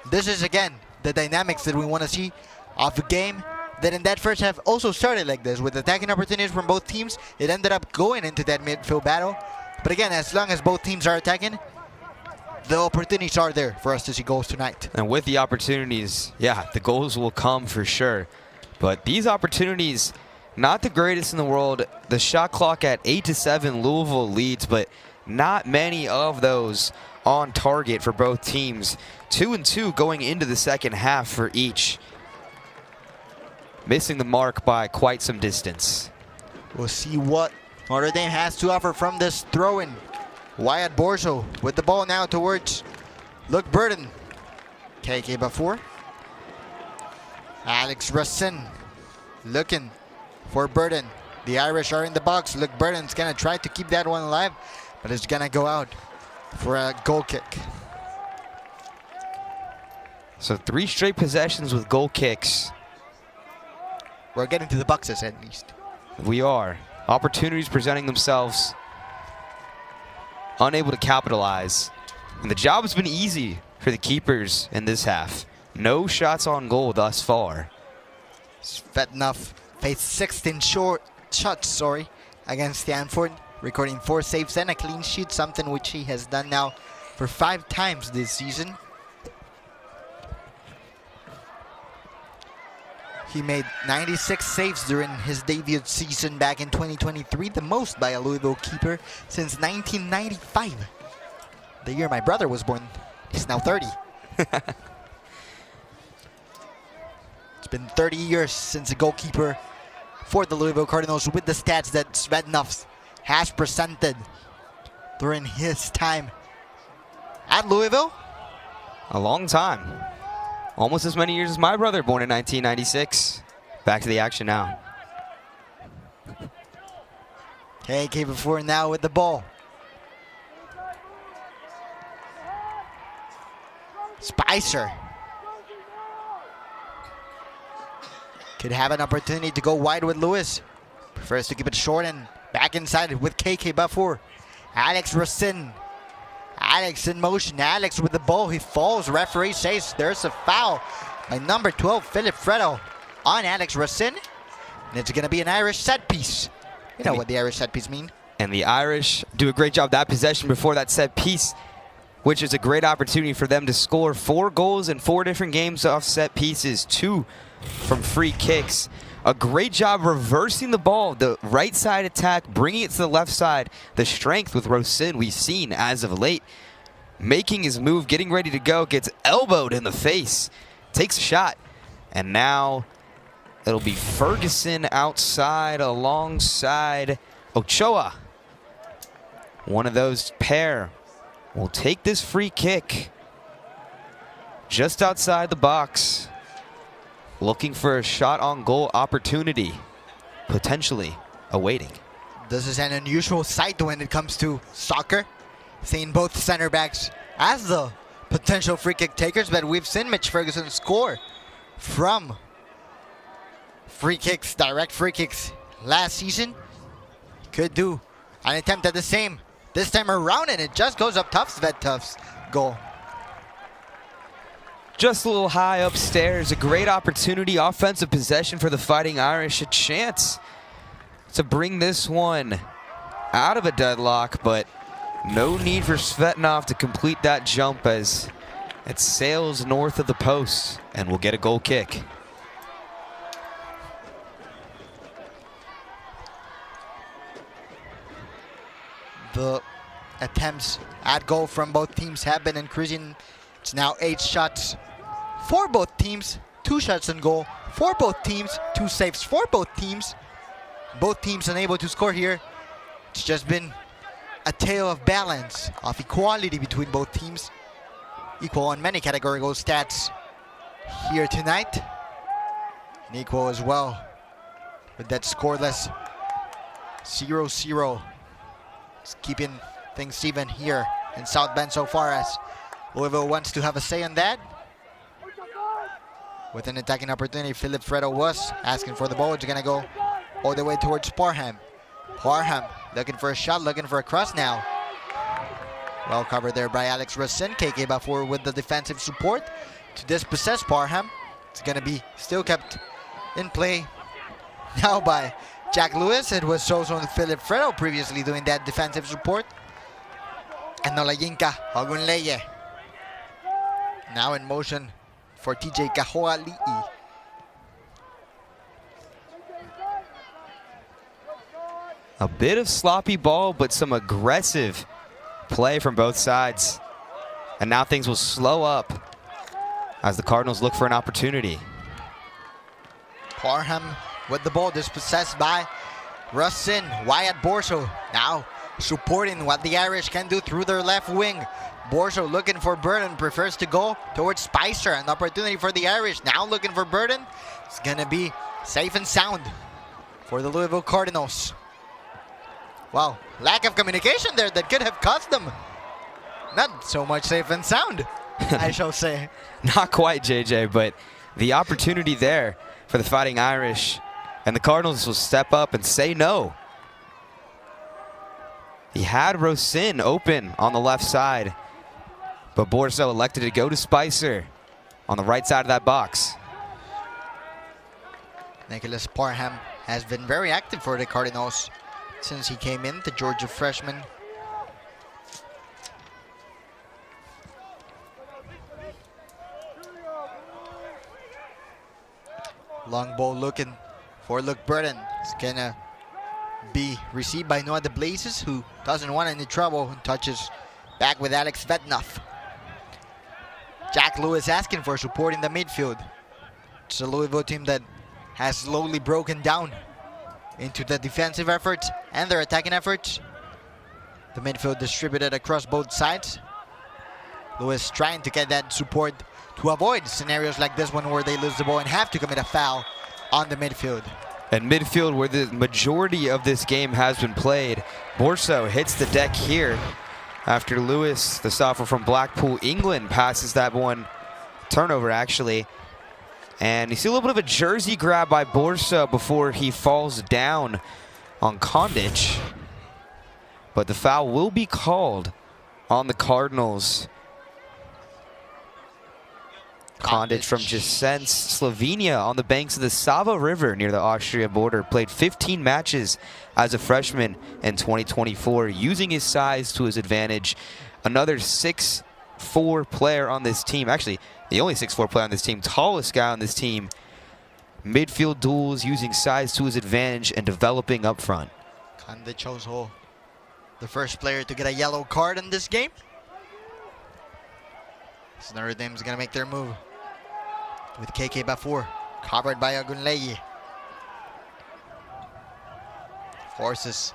This is, again, the dynamics that we want to see of a game that in that first half also started like this, with attacking opportunities from both teams. It ended up going into that midfield battle. But again, as long as both teams are attacking, the opportunities are there for us to see goals tonight. And with the opportunities, yeah, the goals will come for sure. But these opportunities, not the greatest in the world. The shot clock at 8-7, Louisville leads, but not many of those on target for both teams. 2-2 going into the second half for each. Missing the mark by quite some distance. We'll see what Notre Dame has to offer from this throw-in. Wyatt Borso with the ball now towards Luke Burden. KK before. Alex Racine looking for Burden. The Irish are in the box. Luke Burden's going to try to keep that one alive, but it's going to go out for a goal kick. So 3 straight possessions with goal kicks. We're getting to the boxes at least. We are. Opportunities presenting themselves. Unable to capitalize. And the job has been easy for the keepers in this half. No shots on goal thus far. Svetnov faced 16 shots against Stanford, recording 4 saves and a clean sheet, something which he has done now for 5 times this season. He made 96 saves during his debut season back in 2023, the most by a Louisville keeper since 1995. The year my brother was born. He's now 30. It's been 30 years since a goalkeeper for the Louisville Cardinals with the stats that Svetnov has presented during his time at Louisville. A long time. Almost as many years as my brother, born in 1996. Back to the action now. KK before now with the ball. Spicer could have an opportunity to go wide with Lewis. Prefers to keep it short and back inside with KK before. Alex Racine. Alex in motion. Alex with the ball. He falls. Referee says there's a foul by number 12, Philip Fredo, on Alex Racine. And it's going to be an Irish set piece. You know what the Irish set piece mean. And the Irish do a great job that possession before that set piece, which is a great opportunity for them to score 4 goals in 4 different games off set pieces, 2 from free kicks. A great job reversing the ball, the right side attack, bringing it to the left side. The strength with Racine we've seen as of late. Making his move, getting ready to go, gets elbowed in the face. Takes a shot. And now it'll be Ferguson outside alongside Ochoa. One of those pair will take this free kick just outside the box. Looking for a shot on goal opportunity, potentially awaiting. This is an unusual sight when it comes to soccer. Seeing both center backs as the potential free kick takers, but we've seen Mitch Ferguson score from free kicks, direct free kicks, last season. He could do an attempt at the same this time around, and it just goes up Tufts' goal. Just a little high upstairs. A great opportunity. Offensive possession for the Fighting Irish. A chance to bring this one out of a deadlock, but no need for Svetnov to complete that jump as it sails north of the post and will get a goal kick. The attempts at goal from both teams have been increasing. It's now 8 shots for both teams, 2 shots on goal for both teams, 2 saves for both teams. Both teams unable to score here. It's just been a tale of balance, of equality between both teams. Equal on many categorical stats here tonight. And equal as well with that scoreless 0-0. It's keeping things even here in South Bend so far, as Louisville wants to have a say on that. With an attacking opportunity, Philip Fredo was asking for the ball. It's going to go all the way towards Parham. Parham looking for a shot, looking for a cross now. Well covered there by Alex Racine. KK Bafour with the defensive support to dispossess Parham. It's going to be still kept in play now by Jack Lewis. It was also Philip Fredo previously doing that defensive support. And Nolayinka Ogunleye now in motion for TJ Kahoali'i. A bit of sloppy ball, but some aggressive play from both sides. And now things will slow up as the Cardinals look for an opportunity. Parham with the ball, dispossessed by Racine. Wyatt Borso now supporting what the Irish can do through their left wing. Borso looking for Burden, prefers to go towards Spicer. An opportunity for the Irish, now looking for Burden. It's going to be safe and sound for the Louisville Cardinals. Wow, lack of communication there that could have cost them. Not so much safe and sound, I shall say. Not quite, JJ, but the opportunity there for the Fighting Irish, and the Cardinals will step up and say no. He had Racine open on the left side, but Borso elected to go to Spicer on the right side of that box. Nicholas Parham has been very active for the Cardinals since he came in, the Georgia freshman. Long ball looking for Luke Burden. It's gonna be received by Noah DeBlazes, who doesn't want any trouble and touches back with Alex Svetnov. Jack Lewis asking for support in the midfield. It's a Louisville team that has slowly broken down into the defensive efforts and their attacking efforts. The midfield distributed across both sides. Lewis trying to get that support to avoid scenarios like this one where they lose the ball and have to commit a foul on the midfield. And midfield, where the majority of this game has been played, Borso hits the deck here after Lewis, the sophomore from Blackpool, England, passes that one. Turnover, actually. And you see a little bit of a jersey grab by Borso before he falls down on Kondic. But the foul will be called on the Cardinals. Kondic from Jasens, Slovenia, on the banks of the Sava River near the Austria border. Played 15 matches as a freshman in 2024, using his size to his advantage. Another 6'4" player on this team. Actually, the only 6'4" player on this team, tallest guy on this team. Midfield duels, using size to his advantage and developing up front. Kondic also the first player to get a yellow card in this game. So Notre Dame is going to make their move with KK Bafour, covered by Ogunleye. Forces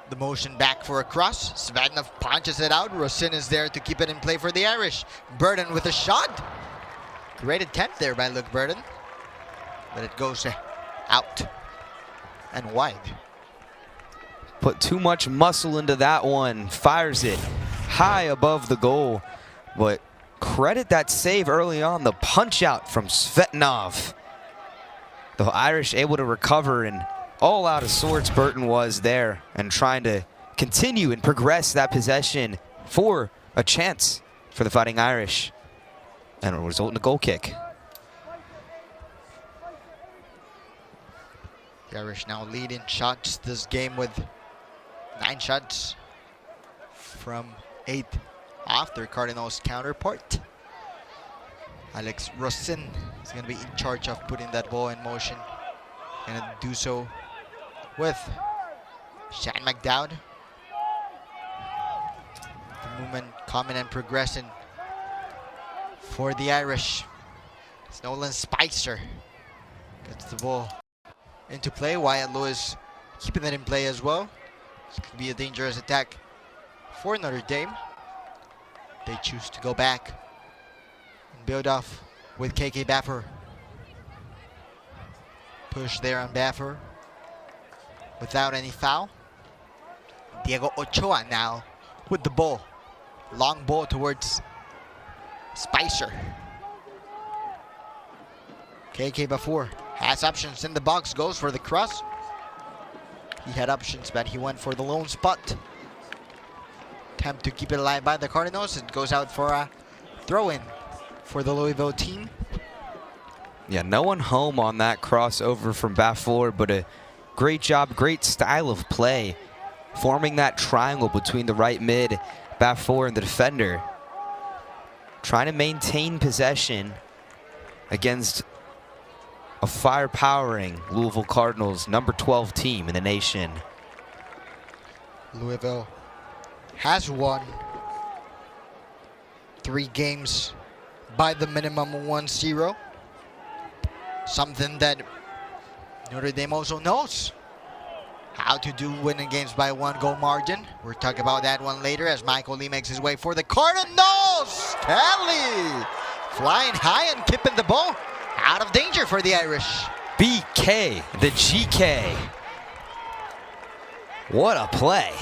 the motion back for a cross. Svetnov punches it out. Racine is there to keep it in play for the Irish. Burden with a shot. Great attempt there by Luke Burden. But it goes out and wide. Put too much muscle into that one. Fires it high above the goal. But credit that save early on, the punch out from Svetnov. The Irish able to recover and all out of sorts Burton was there and trying to continue and progress that possession for a chance for the Fighting Irish. And it'll result in a goal kick. The Irish now lead in shots this game with 9 shots from 8 off their Cardinals counterpart. Alex Rosin is going to be in charge of putting that ball in motion and do so with Shan McDowd. The movement coming and progressing for the Irish. It's Nolan Spicer gets the ball into play. Wyatt Lewis keeping it in play as well. This could be a dangerous attack for Notre Dame. They choose to go back and build off with KK Baffer. Push there on Baffer without any foul. Diego Ochoa now with the ball. Long ball towards Spicer. KK Baffer has options in the box, goes for the cross. He had options, but he went for the lone spot. Attempt to keep it alive by the Cardinals. It goes out for a throw-in for the Louisville team. Yeah, no one home on that crossover from Baffour, but a great job, great style of play, forming that triangle between the right mid, Baffour, and the defender. Trying to maintain possession against a fire-powering Louisville Cardinals, number 12 team in the nation. Louisville has won 3 games by the minimum 1-0. Something that Notre Dame also knows how to do, winning games by 1-goal margin. We'll talk about that one later as Michael Lee makes his way for the Cardinals. Kelly flying high and keeping the ball out of danger for the Irish. BK, the GK. What a play.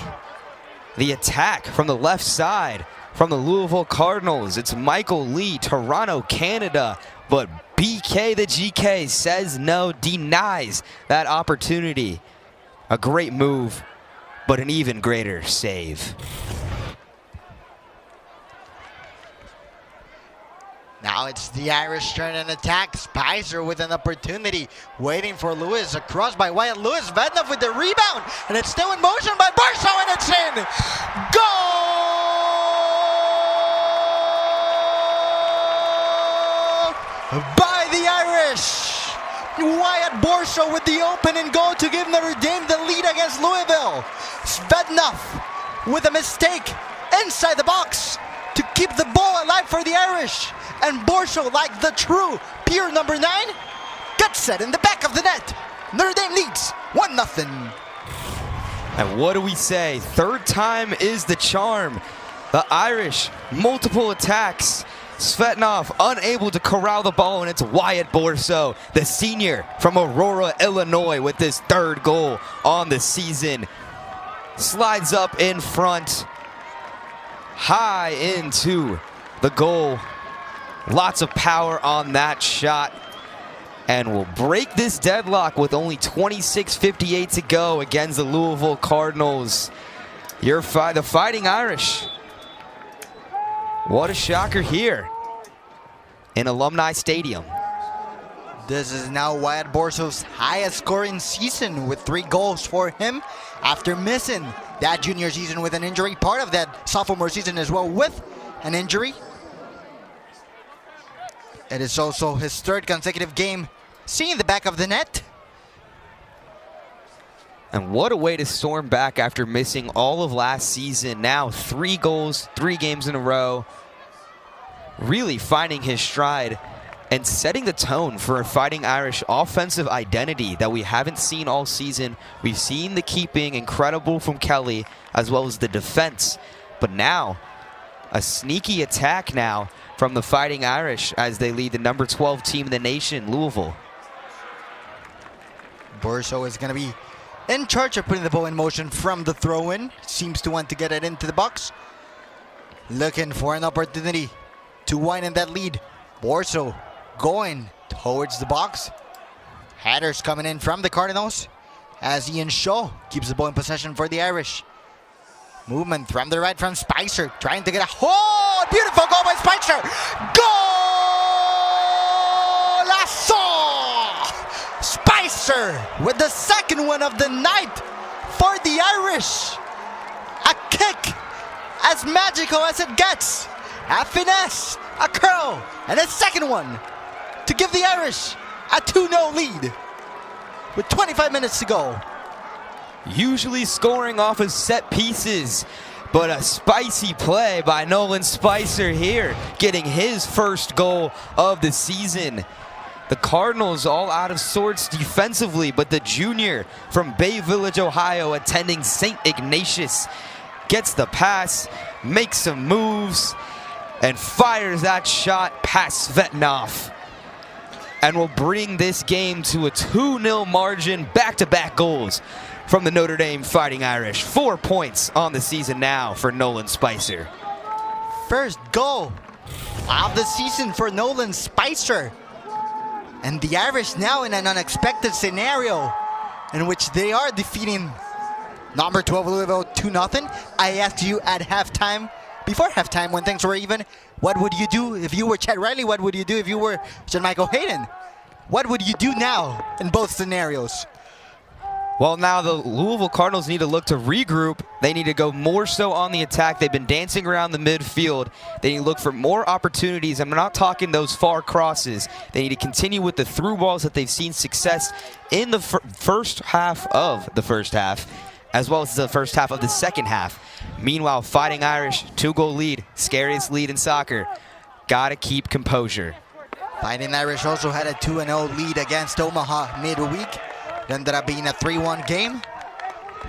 The attack from the left side from the Louisville Cardinals. It's Michael Lee, Toronto, Canada. But BK, the GK, says no, denies that opportunity. A great move, but an even greater save. Now it's the Irish turn and attack. Spicer with an opportunity, waiting for Lewis. A cross by Wyatt Lewis. Vednov with the rebound, and it's still in motion by Borso, and it's in. Goal! By the Irish. Wyatt Borso with the opening goal to give Notre Dame the lead against Louisville. Svednov with a mistake inside the box to keep the ball alive for the Irish. And Borso, like the true pure number 9, gets set in the back of the net. Notre Dame leads 1-0. And what do we say? Third time is the charm. The Irish, multiple attacks. Svetnov unable to corral the ball, and it's Wyatt Borso, the senior from Aurora, Illinois, with his 3rd goal on the season. Slides up in front, high into the goal. Lots of power on that shot, and will break this deadlock with only 26:58 to go against the Louisville Cardinals. The Fighting Irish. What a shocker here in Alumni Stadium. This is now Wyatt Borso's highest scoring season with 3 goals for him after missing that junior season with an injury, part of that sophomore season as well with an injury. It is also his 3rd consecutive game seeing the back of the net. And what a way to storm back after missing all of last season. Now 3 goals, 3 games in a row. Really finding his stride and setting the tone for a Fighting Irish offensive identity that we haven't seen all season. We've seen the keeping incredible from Kelly as well as the defense. But now, a sneaky attack now from the Fighting Irish as they lead the number 12 team in the nation, Louisville. Borso is going to be in charge of putting the ball in motion from the throw-in. Seems to want to get it into the box. Looking for an opportunity to widen that lead. Borso going towards the box. Headers coming in from the Cardinals. as Ian Shaw keeps the ball in possession for the Irish. Movement from the right from Spicer, trying to get a beautiful goal by Spicer. Golazo! Spicer with the second one of the night for the Irish. A kick as magical as it gets. A finesse, a curl, and a second one to give the Irish a 2-0 lead with 25 minutes to go. Usually scoring off of set pieces, but a spicy play by Nolan Spicer here, getting his first goal of the season. The Cardinals all out of sorts defensively, but the junior from Bay Village, Ohio, attending St. Ignatius, gets the pass, makes some moves, and fires that shot past Svetnov, and will bring this game to a 2-0 margin, back-to-back goals from the Notre Dame Fighting Irish. 4 points on the season now for Nolan Spicer. First goal of the season for Nolan Spicer. And the Irish now in an unexpected scenario in which they are defeating number 12 Louisville 2-0. I asked you at halftime, before halftime when things were even, what would you do if you were Chad Riley? What would you do if you were Michael Hayden? What would you do now in both scenarios? Well, now the Louisville Cardinals need to look to regroup. They need to go more so on the attack. They've been dancing around the midfield. They need to look for more opportunities. I'm not talking those far crosses. They need to continue with the through balls that they've seen success in the first half of the first half, as well as the first half of the second half. Meanwhile, Fighting Irish, 2-goal lead, scariest lead in soccer. Gotta keep composure. Fighting Irish also had a 2-0 lead against Omaha midweek. It ended up being a 3-1 game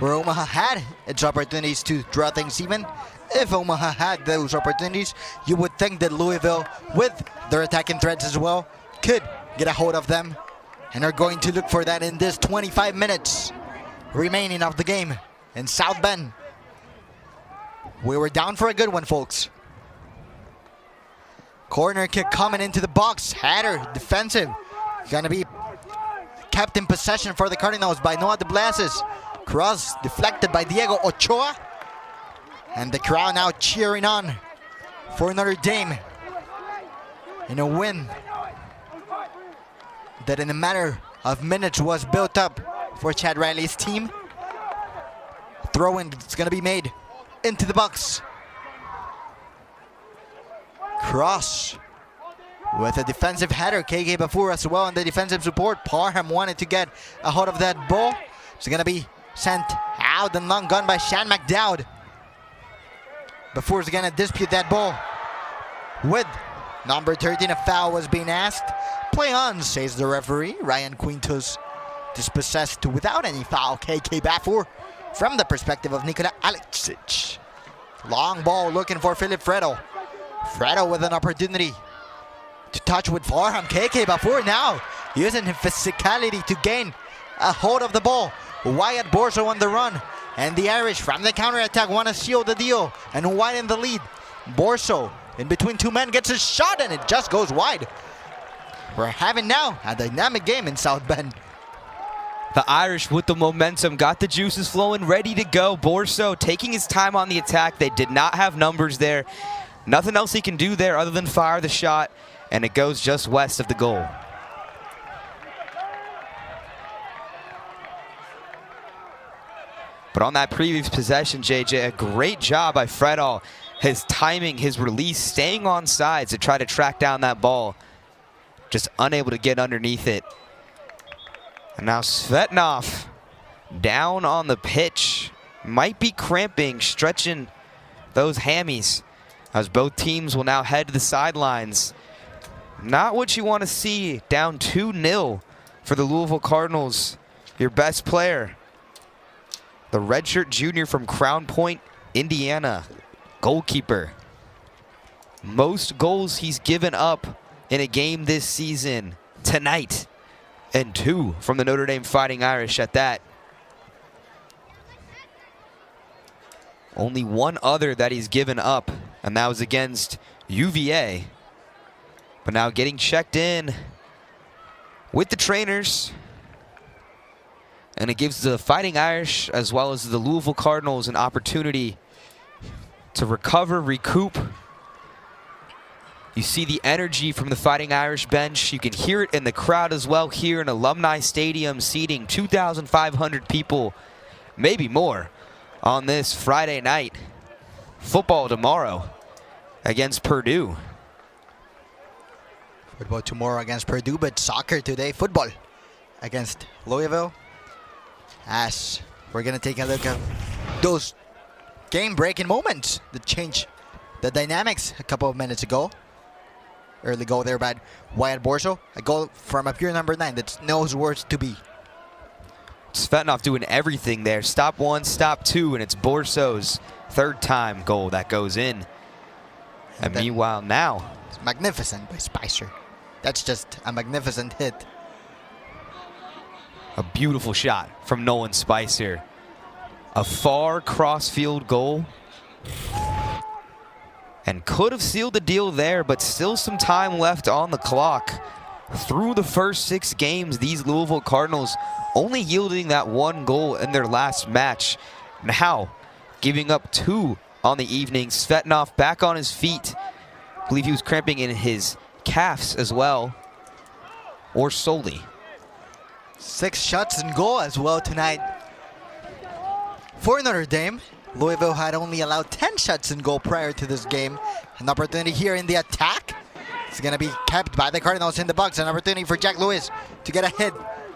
where Omaha had its opportunities to draw things even. If Omaha had those opportunities, you would think that Louisville, with their attacking threats as well, could get a hold of them, and are going to look for that in this 25 minutes remaining of the game in South Bend. We were down for a good one, folks. Corner kick coming into the box. Header, defensive. Gonna be kept in possession for the Cardinals by Noah de Blasis. Cross deflected by Diego Ochoa. And the crowd now cheering on for Notre Dame in a win that in a matter of minutes was built up for Chad Riley's team. Throw-in is going to be made into the box. Cross with a defensive header. KK Bafur as well on the defensive support. Parham wanted to get a hold of that ball. It's going to be sent out and long gone by Shan McDowd. Bafur's going to dispute that ball with number 13. A foul was being asked. Play on, says the referee. Ryan Quintos dispossessed without any foul. KK Bafur from the perspective of Nikola Alexic. Long ball looking for Philip Fredo. Fredo with an opportunity to touch with Farham. KK Bafur now using his physicality to gain a hold of the ball. Wyatt Borso on the run. And the Irish from the counter-attack want to seal the deal and widen the lead. Borso in between two men gets a shot and it just goes wide. We're having now a dynamic game in South Bend. The Irish with the momentum, got the juices flowing, ready to go. Borso taking his time on the attack. They did not have numbers there. Nothing else he can do there other than fire the shot, and it goes just west of the goal. But on that previous possession, JJ, a great job by Fredall. His timing, his release, staying on sides to try to track down that ball. Just unable to get underneath it. And now Svetnov down on the pitch. Might be cramping, stretching those hammies, as both teams will now head to the sidelines. Not what you want to see, down 2-0 for the Louisville Cardinals. Your best player, the redshirt junior from Crown Point, Indiana, goalkeeper. Most goals he's given up in a game this season tonight, and 2 from the Notre Dame Fighting Irish at that. Only one other that he's given up, and that was against UVA. But now getting checked in with the trainers. And it gives the Fighting Irish as well as the Louisville Cardinals an opportunity to recover, recoup. You see the energy from the Fighting Irish bench. You can hear it in the crowd as well here in Alumni Stadium, seating 2,500 people, maybe more, on this Friday night. Football tomorrow against Purdue. Football tomorrow against Purdue, but soccer today. Football against Louisville. As we're going to take a look at those game-breaking moments that changed the dynamics a couple of minutes ago. Early goal there by Wyatt Borso. A goal from a pure number 9 that knows words to be. Svetnov doing everything there. Stop one, stop two, and it's Borso's third time goal that goes in. And meanwhile now, it's magnificent by Spicer. That's just a magnificent hit. A beautiful shot from Nolan Spicer. A far cross-field goal. And could have sealed the deal there, but still some time left on the clock. Through the first 6 games, these Louisville Cardinals only yielding that 1 goal in their last match. Now, giving up 2 on the evening. Svetnov back on his feet. I believe he was cramping in his calves as well, or solely. 6 shots in goal as well tonight. For Notre Dame, Louisville had only allowed 10 shots in goal prior to this game. An opportunity here in the attack. It's going to be kept by the Cardinals in the box. An opportunity for Jack Lewis to get a hit.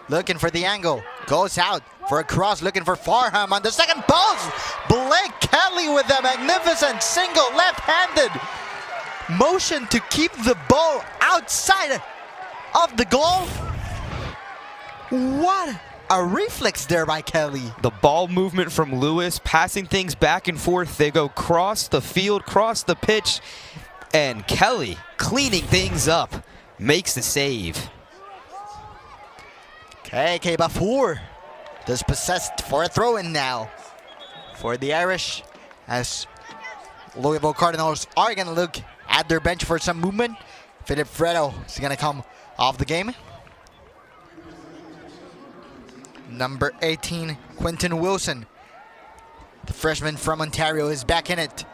Looking for the angle. Goes out for a cross. Looking for Farham on the second post. Blake Kelly with a magnificent single left-handed motion to keep the ball outside of the goal. What a reflex there by Kelly. The ball movement from Lewis, passing things back and forth. They go cross the field, cross the pitch, and Kelly cleaning things up, makes the save. KK Bafour just possessed for a throw-in now for the Irish, as Louisville Cardinals are going to look at their bench for some movement. Philip Fredo is going to come off the game. Number 18, Quentin Wilson, the freshman from Ontario, is back in it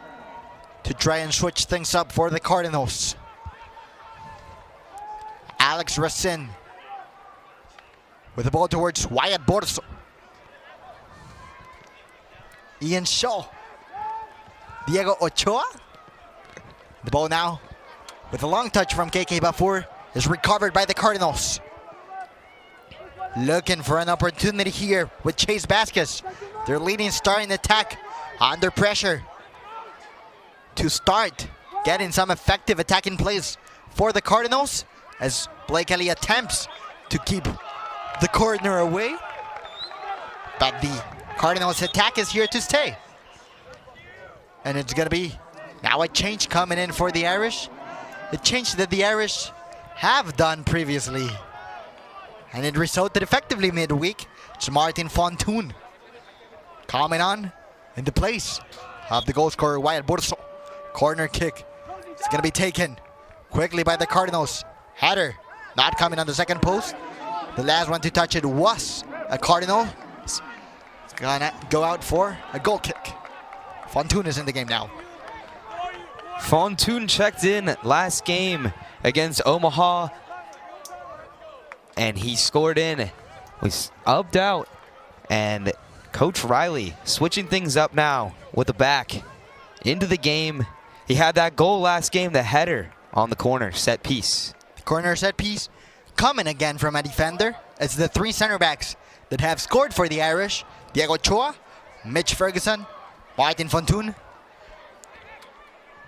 to try and switch things up for the Cardinals. Alex Racine with the ball towards Wyatt Borso. Ian Shaw. Diego Ochoa. The ball now with a long touch from KK Bafour is recovered by the Cardinals. Looking for an opportunity here with Chase Vasquez, their leading star in attack, under pressure to start getting some effective attacking plays for the Cardinals, as Blake Kelly attempts to keep the corner away. But the Cardinals attack is here to stay. And it's going to be now a change coming in for the Irish. A change that the Irish have done previously. And it resulted effectively midweek. It's Martin Fontoon coming on in the place of the goal scorer Wyatt Borso. Corner kick. It's going to be taken quickly by the Cardinals. Header not coming on the second post. The last one to touch it was a Cardinal. It's going to go out for a goal kick. Fontoon is in the game now. Fontoon checked in last game against Omaha, and he scored in. Was upped out, and Coach Riley switching things up now with the back into the game. He had that goal last game, the header on the corner set piece. The corner set piece coming again from a defender. It's the 3 center backs that have scored for the Irish. Diego Ochoa, Mitch Ferguson, Martin Fontoon.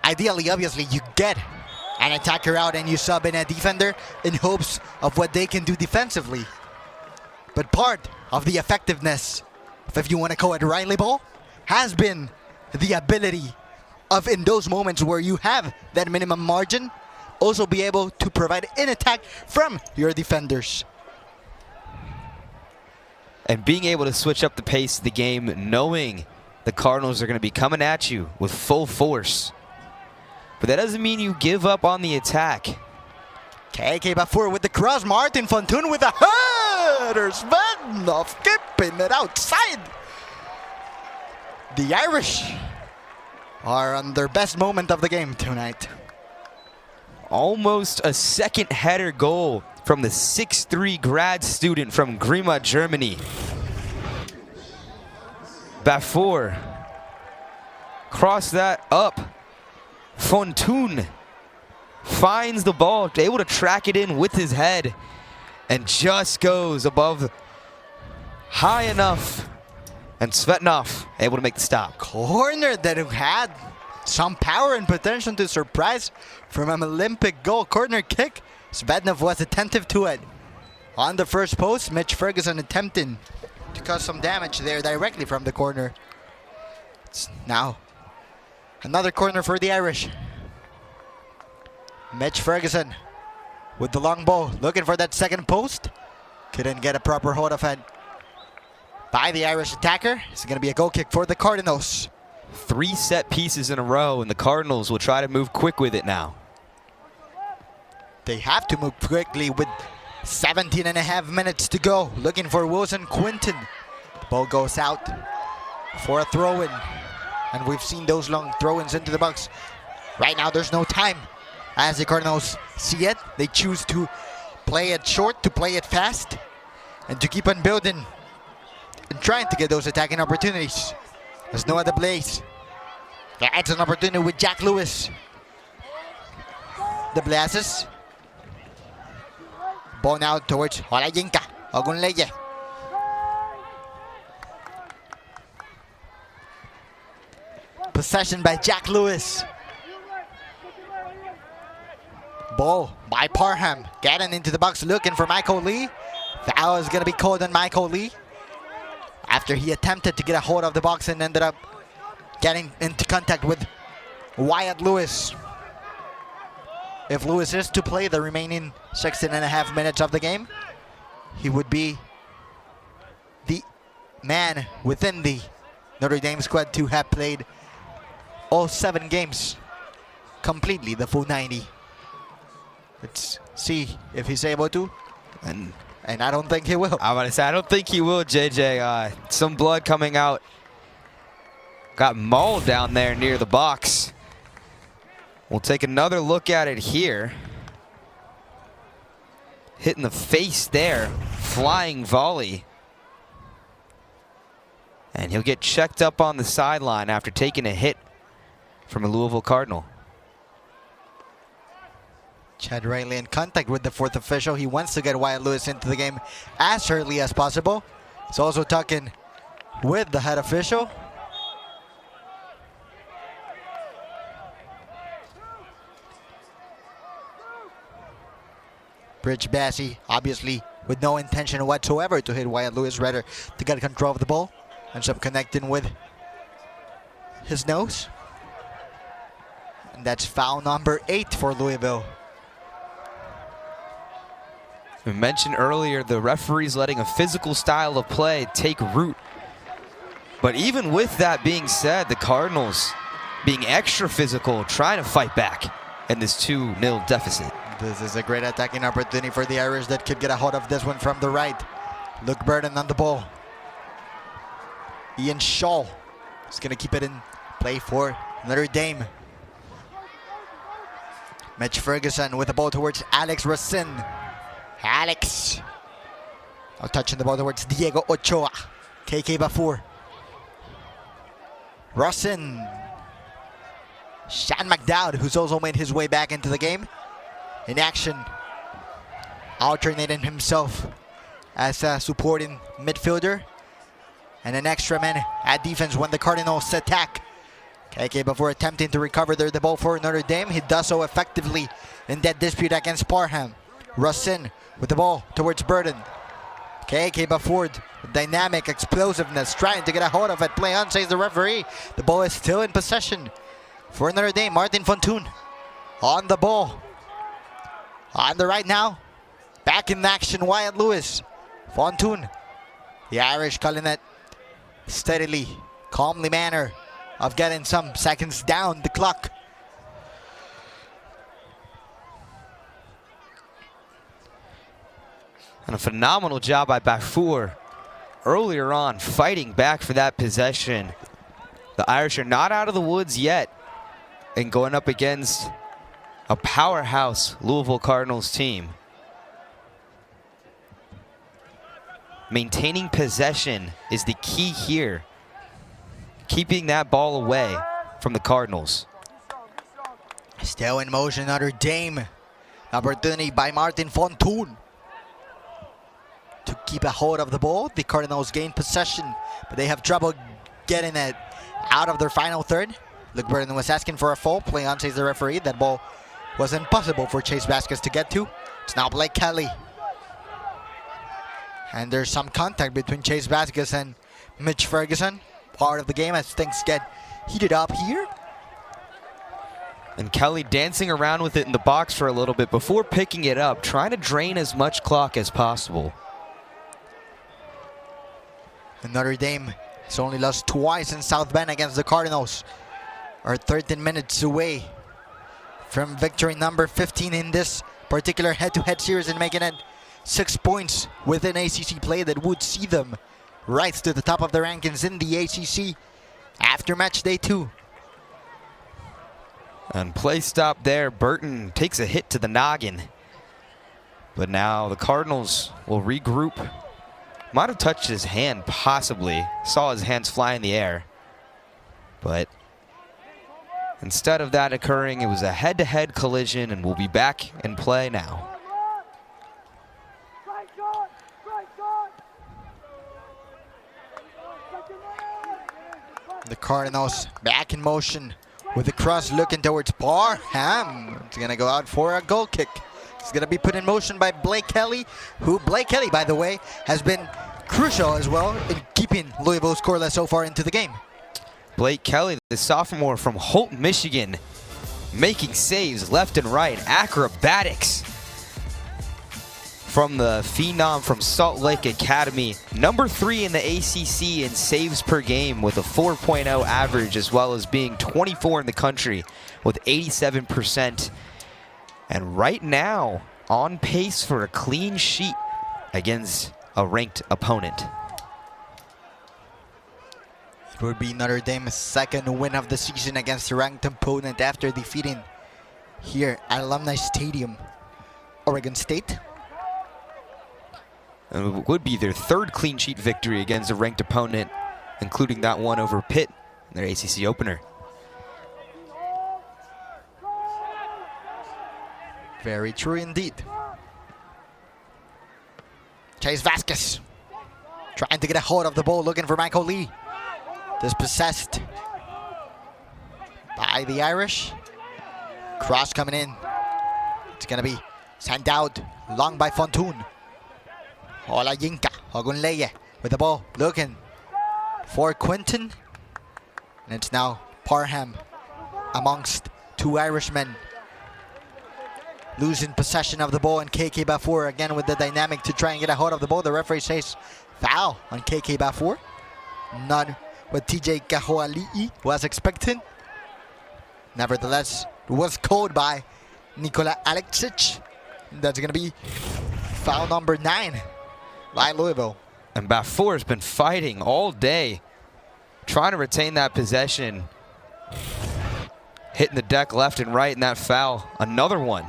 Ideally, obviously, you get an attacker out and you sub in a defender in hopes of what they can do defensively. But part of the effectiveness, if you want to call it Riley ball, has been the ability of, in those moments where you have that minimum margin, also be able to provide an attack from your defenders. And being able to switch up the pace of the game, knowing the Cardinals are going to be coming at you with full force. But that doesn't mean you give up on the attack. KK Bafour with the cross. Martin Fontoon with a header. Svednov keeping it outside. The Irish are on their best moment of the game tonight. Almost a second header goal from the 6'3" grad student from Grima, Germany. Bafour. Cross that up. Fontun finds the ball, able to track it in with his head, and just goes above high enough. And Svetnov able to make the stop. Corner that had some power and potential to surprise from an Olympic goal. Corner kick. Svetnov was attentive to it. On the first post, Mitch Ferguson attempting to cause some damage there directly from the corner. It's now another corner for the Irish. Mitch Ferguson with the long ball, looking for that second post. Couldn't get a proper hold of it by the Irish attacker. It's going to be a goal kick for the Cardinals. 3 set pieces in a row, and the Cardinals will try to move quick with it now. They have to move quickly with 17.5 minutes to go. Looking for Wilson Quinton. The ball goes out for a throw-in. And we've seen those long throw-ins into the box. Right now, there's no time. As the Cardinals see it, they choose to play it short, to play it fast, and to keep on building and trying to get those attacking opportunities. There's no other place. That's an opportunity with Jack Lewis. The Blazes. Ball now towards Olajinka. Ogunleye. Possession by Jack Lewis. Ball by Parham. Getting into the box, looking for Michael Lee. Foul is going to be called on Michael Lee after he attempted to get a hold of the box and ended up getting into contact with Wyatt Lewis. If Lewis is to play the remaining 16.5 minutes of the game, he would be the man within the Notre Dame squad to have played all 7 games completely, the full 90. Let's see if he's able to, and I don't think he will. I'm going to say, I don't think he will, JJ. Some blood coming out. Got mauled down there near the box. We'll take another look at it here. Hitting the face there. Flying volley. And he'll get checked up on the sideline after taking a hit from a Louisville Cardinal. Chad Riley in contact with the 4th official. He wants to get Wyatt Lewis into the game as early as possible. He's also talking with the head official. Bridge Bassi, obviously with no intention whatsoever to hit Wyatt Lewis, rather to get control of the ball. Ends up connecting with his nose. And that's foul number 8 for Louisville. We mentioned earlier the referees letting a physical style of play take root. But even with that being said, the Cardinals being extra physical, trying to fight back in this 2-0 deficit. This is a great attacking opportunity for the Irish that could get a hold of this one from the right. Luke Burden on the ball. Ian Shaw is going to keep it in play for Notre Dame. Mitch Ferguson with the ball towards Alex Racine. Alex. Now touching the ball towards Diego Ochoa. KK Bafour. Racine. Shan McDowd, who's also made his way back into the game. In action. Alternating himself as a supporting midfielder. And an extra man at defense when the Cardinals attack. KK Bafour attempting to recover the ball for Notre Dame. He does so effectively in that dispute against Parham. Racine with the ball towards Burden. KK Bafour, dynamic explosiveness, trying to get a hold of it. Play on, says the referee. The ball is still in possession for Notre Dame. Martin Fontun on the ball. On the right now. Back in action, Wyatt Lewis. Fontun. The Irish calling it steadily, calmly manner of getting some seconds down the clock. And a phenomenal job by Bafour earlier on, fighting back for that possession. The Irish are not out of the woods yet and going up against a powerhouse Louisville Cardinals team. Maintaining possession is the key here. Keeping that ball away from the Cardinals. Still in motion, Notre Dame. Opportunity by Martin Fontoon to keep a hold of the ball. The Cardinals gain possession, but they have trouble getting it out of their final third. Luke Burton was asking for a foul. Play on, says the referee. That ball was impossible for Chase Vasquez to get to. It's now Blake Kelly. And there's some contact between Chase Vasquez and Mitch Ferguson. Part of the game as things get heated up here. And Kelly dancing around with it in the box for a little bit before picking it up, trying to drain as much clock as possible. And Notre Dame has only lost twice in South Bend against the Cardinals. Are 13 minutes away from victory number 15 in this particular head-to-head series and making it 6 points within ACC play that would see them rise to the top of the rankings in the ACC after match day 2. And play stop there. Burton takes a hit to the noggin. But now the Cardinals will regroup. Might have touched his hand, possibly. Saw his hands fly in the air. But instead of that occurring, it was a head-to-head collision, and we'll be back in play now. The Cardinals back in motion with the cross looking towards Parham. It's going to go out for a goal kick. It's going to be put in motion by Blake Kelly, who, Blake Kelly, by the way, has been crucial as well in keeping Louisville scoreless so far into the game. Blake Kelly, the sophomore from Holt, Michigan, making saves left and right. Acrobatics from the phenom from Salt Lake Academy. Number 3 in the ACC in saves per game with a 4.0 average, as well as being 24 in the country with 87%. And right now, on pace for a clean sheet against a ranked opponent. It would be Notre Dame's second win of the season against a ranked opponent after defeating here at Alumni Stadium, Oregon State. And it would be their third clean sheet victory against a ranked opponent, including that one over Pitt in their ACC opener. Very true indeed. Chase Vasquez trying to get a hold of the ball, looking for Michael Lee. Dispossessed by the Irish. Cross coming in. It's going to be sent out long by Fontoon. Ola Yinka, Ogunleye with the ball, looking for Quinton. And it's now Parham amongst two Irishmen. Losing possession of the ball, and KK Bafour again with the dynamic to try and get a hold of the ball. The referee says foul on KK Bafour. Not what TJ Kahoali'i was expecting. Nevertheless, it was called by Nikola Alexic. That's going to be foul number 9 by Louisville. And Bafour has been fighting all day, trying to retain that possession. Hitting the deck left and right in that foul. Another one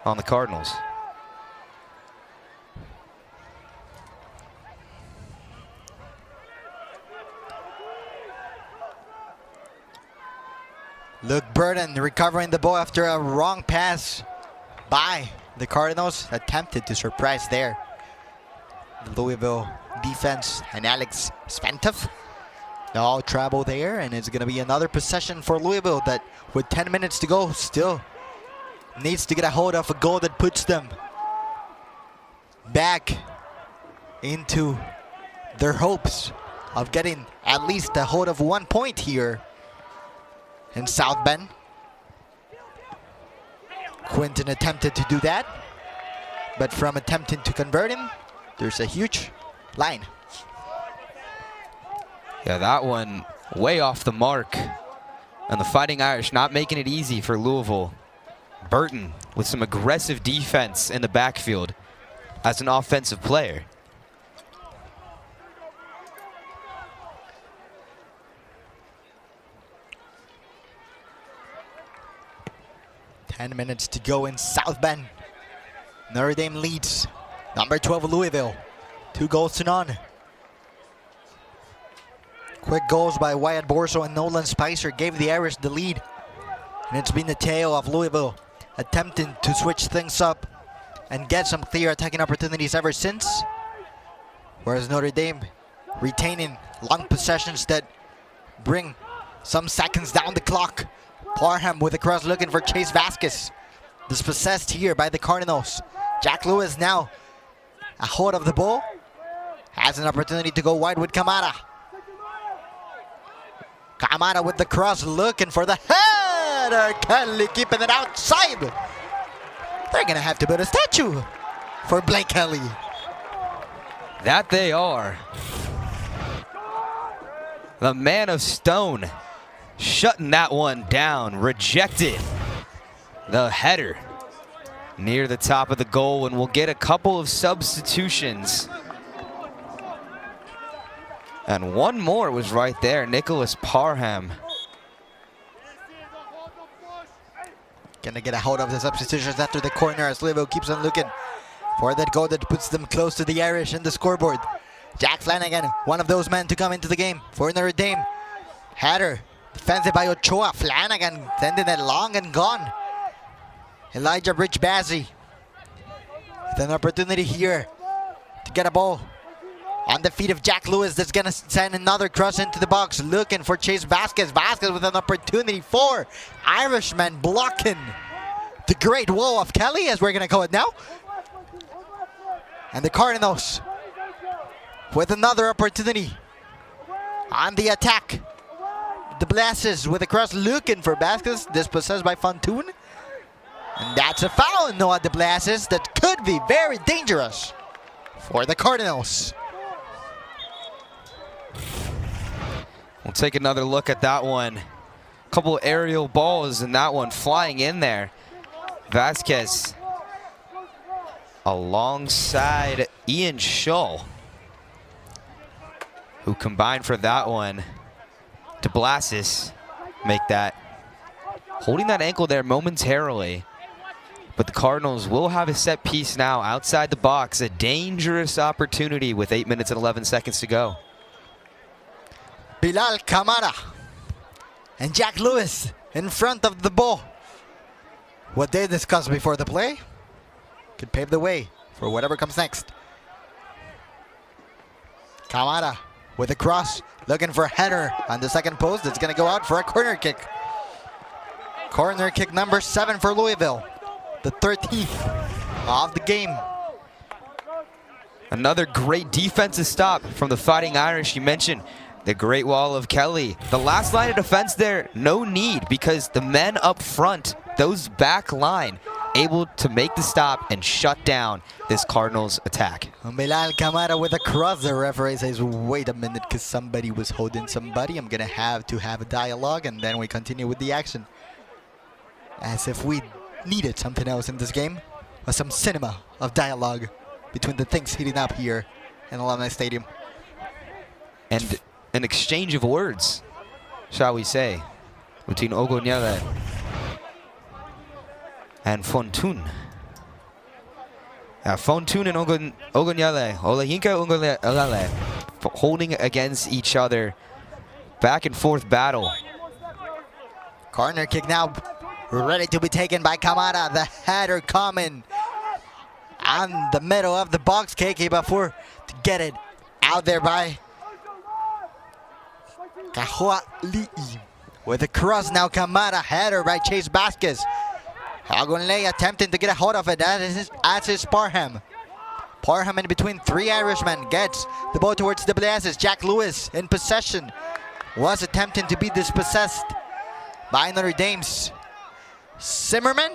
on the Cardinals. Luke Burton recovering the ball after a wrong pass by the Cardinals. Attempted to surprise there the Louisville defense and Alex Sventov. No trouble there, and it's going to be another possession for Louisville that with 10 minutes to go still needs to get a hold of a goal that puts them back into their hopes of getting at least a hold of 1 point here in South Bend. Quinton attempted to do that, but from attempting to convert him, there's a huge line. Yeah, that one way off the mark. And the Fighting Irish not making it easy for Louisville. Burton with some aggressive defense in the backfield. as an offensive player. Minutes to go in South Bend. Notre Dame leads. Number 12 Louisville. 2-0. Quick goals by Wyatt Borso and Nolan Spicer gave the Irish the lead. And it's been the tale of Louisville attempting to switch things up and get some clear attacking opportunities ever since. Whereas Notre Dame retaining long possessions that bring some seconds down the clock. Parham with a cross looking for Chase Vasquez. Dispossessed here by the Cardinals. Jack Lewis now a hold of the ball. Has an opportunity to go wide with Kamara. Kamara with the cross looking for the header. Kelly keeping it outside. They're going to have to build a statue for Blake Kelly. That they are. The man of stone shutting that one down. Rejected the header near the top of the goal, and we'll get a couple of substitutions. And one more was right there, Nicholas Parham. Gonna get a hold of the substitutions after the corner as Louisville keeps on looking for that goal that puts them close to the Irish in the scoreboard. Jack Flanagan, one of those men to come into the game for Notre Dame. Header, defended by Ochoa. Flanagan sending it long and gone. Elijah Bridge-Bazzi with an opportunity here to get a ball on the feet of Jack Lewis. That's going to send another cross into the box, looking for Chase Vasquez. Vasquez with an opportunity for Irishman blocking the great wall of Kelly, as we're going to call it now. And the Cardinals with another opportunity on the attack. De Blasis with a cross looking for Vasquez, dispossessed by Fontoon. And that's a foul, Noah De Blasis, that could be very dangerous for the Cardinals. We'll take another look at that one. A couple aerial balls and that one flying in there. Vasquez alongside Ian Shull, who combined for that one. De Blasis make that. Holding that ankle there momentarily. But the Cardinals will have a set piece now outside the box. A dangerous opportunity with 8 minutes and 11 seconds to go. Bilal Kamara and Jack Lewis in front of the ball. What they discussed before the play could pave the way for whatever comes next. Kamara with a cross, looking for a header on the second post. It's going to go out for a corner kick. Corner kick number 7 for Louisville. The 13th of the game. Another great defensive stop from the Fighting Irish. You mentioned the great wall of Kelly. The last line of defense there, no need, because the men up front, those back line, able to make the stop and shut down this Cardinals attack. Bilal Kamara with a cross. The referee says, wait a minute, because somebody was holding somebody. I'm going to have a dialogue, and then we continue with the action. As if we needed something else in this game, or some cinema of dialogue between the things heating up here in Alumni Stadium. And an exchange of words, shall we say, between Ogonyele and Fontoon. Fontoon and Ogonyele, Olajinka Ogonyele, holding against each other. Back and forth battle. Corner kick now, ready to be taken by Kamara. The header coming on the middle of the box. KK before to get it out there by Kahua Li'i. With a cross now, Kamara, header by Chase Vasquez. Agonle attempting to get a hold of it. That's his Parham. Parham in between 3 Irishmen gets the ball towards De Blasis. Jack Lewis in possession. Was attempting to be dispossessed by Notre Dame's Zimmerman.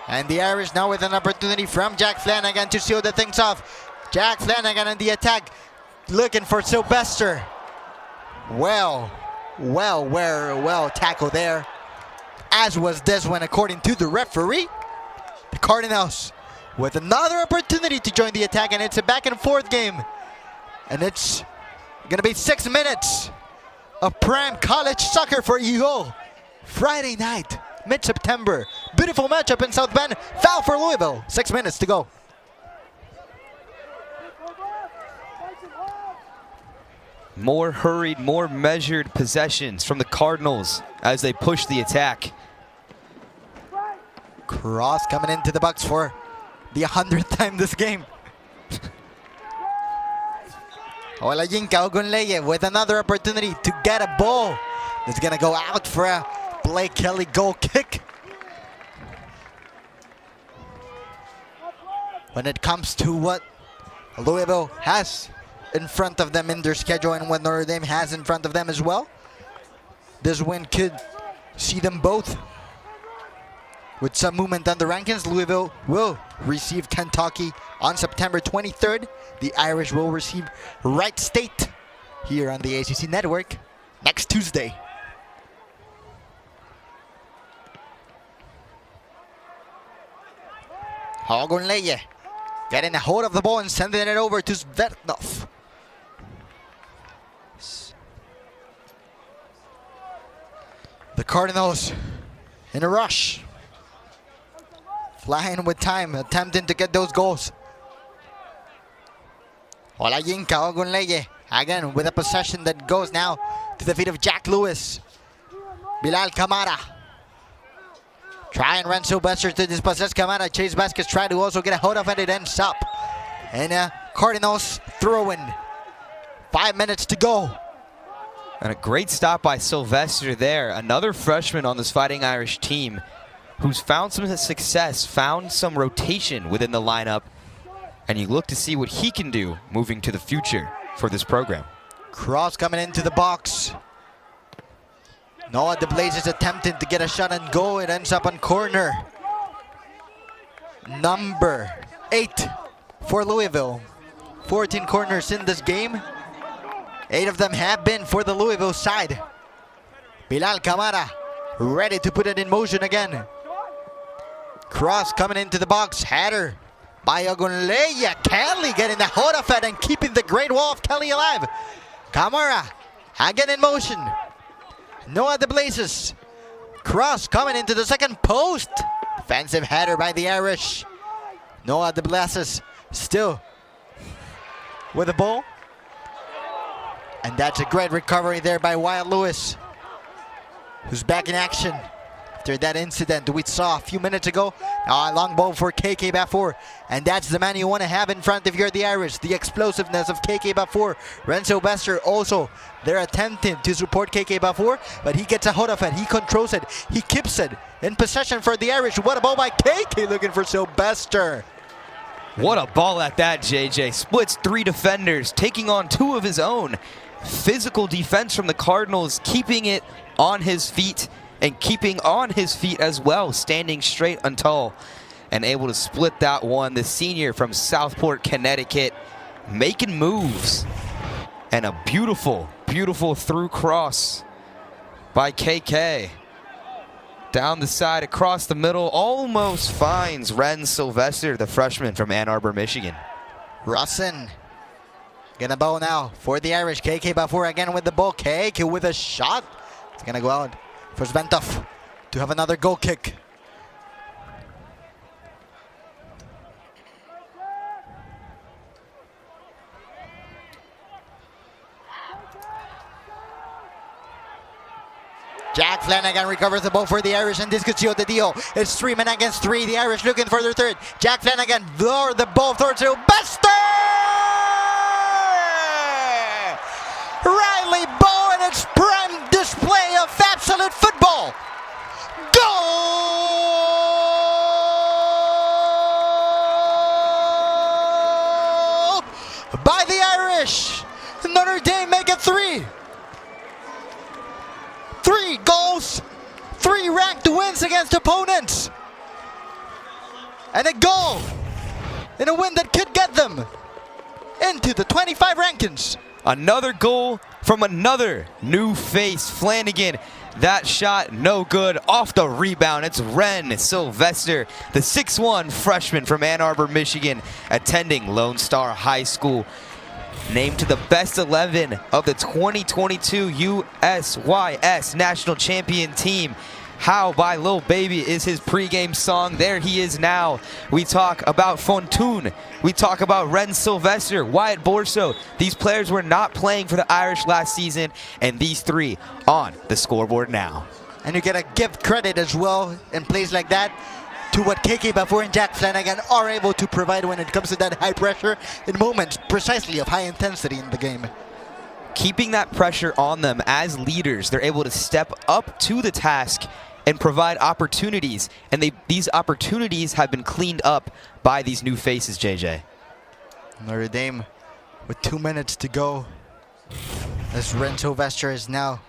And the Irish now with an opportunity from Jack Flanagan to seal the things off. Jack Flanagan in the attack, looking for Sylvester. Well tackled there, as was this one according to the referee. Cardinals with another opportunity to join the attack, and it's a back and forth game. And it's gonna be 6 minutes of prime college soccer for you all. Friday night, mid-September. Beautiful matchup in South Bend. Foul for Louisville. 6 minutes to go. More hurried, more measured possessions from the Cardinals as they push the attack. Cross coming into the box for the 100th time this game. Olayinka Ogunleye with another opportunity to get a ball. It's gonna go out for a Blake Kelly goal kick. When it comes to what Louisville has in front of them in their schedule and what Notre Dame has in front of them as well, this win could see them both with some movement on the rankings. Louisville will receive Kentucky on September 23rd. The Irish will receive Wright State here on the ACC network next Tuesday. Ogunleye getting a hold of the ball and sending it over to Svetnov. The Cardinals in a rush. Flying with time, attempting to get those goals. Olayinka Ogunleye again with a possession that goes now to the feet of Jack Lewis. Bilal Kamara. Trying Ren Sylvester to dispossess Kamara. Chase Vasquez trying to also get a hold of it. It ends up in a Cardinals throw-in. 5 minutes to go. And a great stop by Sylvester there. Another freshman on this Fighting Irish team who's found some success, found some rotation within the lineup. And you look to see what he can do moving to the future for this program. Cross coming into the box. Noah DeBlaze is attempting to get a shot and go. It ends up on corner. Number 8 for Louisville. 14 corners in this game. 8 of them have been for the Louisville side. Bilal Kamara ready to put it in motion again. Cross coming into the box. Header by Ogunleye. Kelly getting the hold of it and keeping the great wall of Kelly alive. Kamara again in motion. Noah DeBlazes. Cross coming into the second post. Defensive header by the Irish. Noah DeBlazes still with the ball. And that's a great recovery there by Wyatt Lewis, who's back in action after that incident we saw a few minutes ago. Now a long ball for KK Bafour. And that's the man you want to have in front if you're the Irish. The explosiveness of KK Bafour. Ren Sylvester also, they're attempting to support KK Bafour, but he gets a hold of it. He controls it. He keeps it in possession for the Irish. What a ball by KK looking for Sylvester. What a ball at that, JJ. Splits 3 defenders, taking on 2 of his own. Physical defense from the Cardinals, keeping it on his feet and keeping on his feet as well, standing straight and tall and able to split that one. The senior from Southport, Connecticut, making moves. And a beautiful, beautiful through cross by KK. Down the side, across the middle, almost finds Ren Sylvester, the freshman from Ann Arbor, Michigan. Russin getting a ball now for the Irish. KK Bafour again with the ball. KK with a shot. It's going to go out for Sventov to have another goal kick. Jack Flanagan recovers the ball for the Irish, and this could seal the deal. It's 3 men against 3. The Irish looking for their third. Jack Flanagan lowered the ball towards Sylvester! Riley Bow, and it's prime display of absolute football. Goal by the Irish. Notre Dame make it 3. 3 goals, 3 ranked wins against opponents, and a goal in a win that could get them into the 25 rankings. Another goal from another new face. Flanagan That shot, no good. Off the rebound, it's Ren Sylvester, the 6'1 freshman from Ann Arbor, Michigan, attending Lone Star High School. Named to the best 11 of the 2022 USYS National Champion Team. How by Lil Baby is his pregame song. There he is now. We talk about Fontoon. We talk about Ren Sylvester, Wyatt Borso. These players were not playing for the Irish last season, and these three on the scoreboard now. And you gotta give credit as well in plays like that to what KK Bafour and Jack Flanagan are able to provide when it comes to that high pressure in moments precisely of high intensity in the game. Keeping that pressure on them as leaders, they're able to step up to the task and provide opportunities, and these opportunities have been cleaned up by these new faces, JJ. Notre Dame with 2 minutes to go as Ren Sylvester is now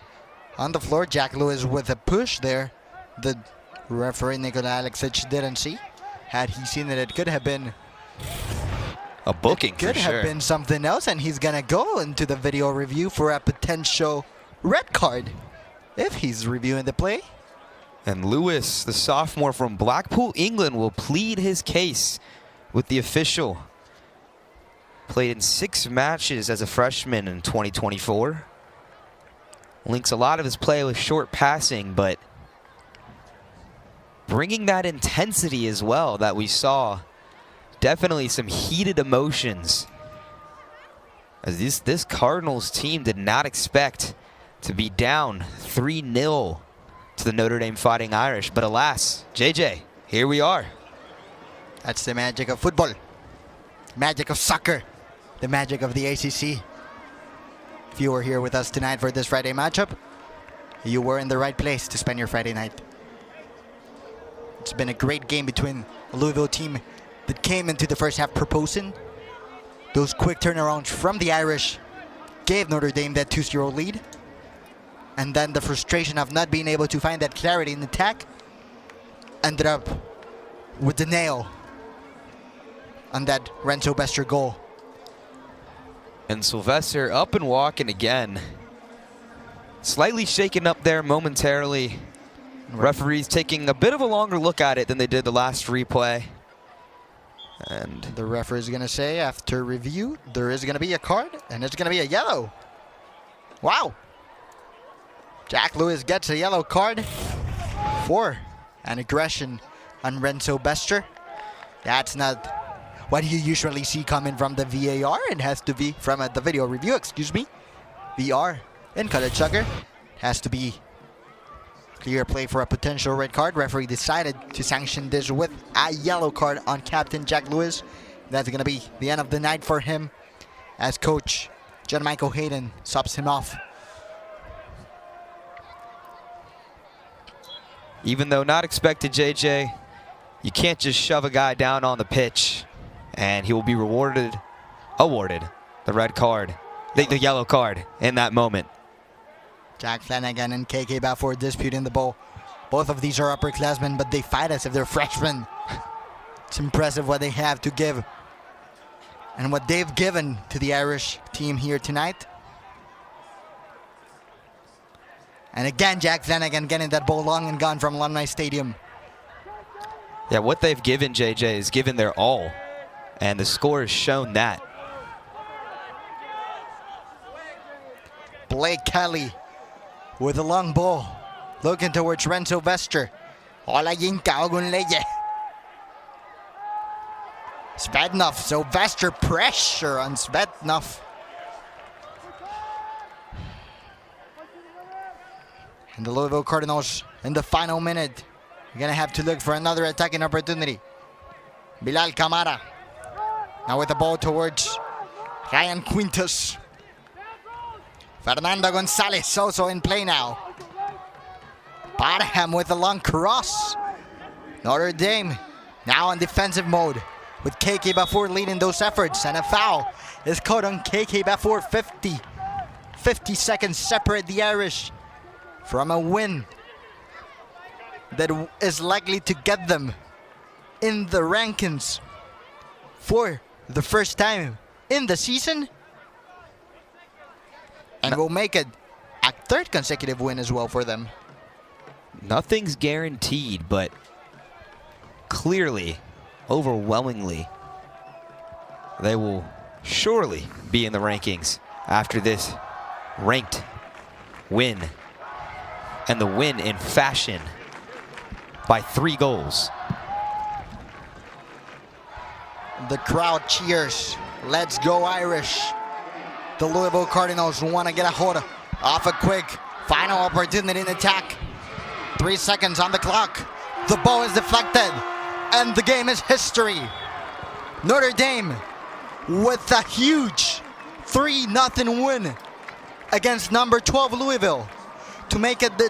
on the floor. Jack Lewis with a push there. The referee Nikola Alexic didn't see. Had he seen it could have been a booking, could have been something else, and he's gonna go into the video review for a potential red card if he's reviewing the play. And Lewis, the sophomore from Blackpool, England, will plead his case with the official. Played in 6 matches as a freshman in 2024. Links a lot of his play with short passing, but bringing that intensity as well that we saw. Definitely some heated emotions. As this Cardinals team did not expect to be down 3-0 to the Notre Dame Fighting Irish. But alas, JJ, here we are. That's the magic of football. Magic of soccer. The magic of the ACC. If you were here with us tonight for this Friday matchup, you were in the right place to spend your Friday night. It's been a great game between a Louisville team that came into the first half proposing. Those quick turnarounds from the Irish gave Notre Dame that 2-0 lead. And then the frustration of not being able to find that clarity in attack ended up with the nail on that Ren Sylvester goal. And Sylvester up and walking again. Slightly shaken up there momentarily. Referees taking a bit of a longer look at it than they did the last replay. And the referee is going to say after review, there is going to be a card, and it's going to be a yellow. Wow. Jack Lewis gets a yellow card for an aggression on Ren Sylvester. That's not what you usually see coming from the VAR. It has to be from the video review, excuse me. VR in college soccer. Has to be clear play for a potential red card. Referee decided to sanction this with a yellow card on Captain Jack Lewis. That's going to be the end of the night for him as coach John Michael Hayden subs him off. Even though not expected, JJ, you can't just shove a guy down on the pitch and he will be awarded the red card, the yellow card in that moment. Jack Flanagan and KK Bafour disputing the ball. Both of these are upperclassmen, but they fight as if they're freshmen. It's impressive what they have to give and what they've given to the Irish team here tonight. And again, Jack Flanagan getting that ball long and gone from Alumni Stadium. Yeah, what they've given, JJ, is given their all. And the score has shown that. Blake Kelly with a long ball. Looking towards Ren Sylvester. Svednov, Sylvester pressure on Svednov. And the Louisville Cardinals in the final minute. You're going to have to look for another attacking opportunity. Bilal Camara. Now with the ball towards Ryan Quintus. Fernando Gonzalez also in play now. Parham with a long cross. Notre Dame now in defensive mode with KK Bafour leading those efforts. And a foul is caught on KK Bafour. 50 seconds separate the Irish from a win that is likely to get them in the rankings for the first time in the season. And will make it a third consecutive win as well for them. nothing's guaranteed, but clearly, overwhelmingly, they will surely be in the rankings after this ranked win. And the win in fashion by 3 goals. The crowd cheers. Let's go Irish. The Louisville Cardinals want to get a hold off a quick final opportunity in attack. 3 seconds on the clock. The ball is deflected, and the game is history. Notre Dame with a huge 3-0 win against number 12 Louisville to make it the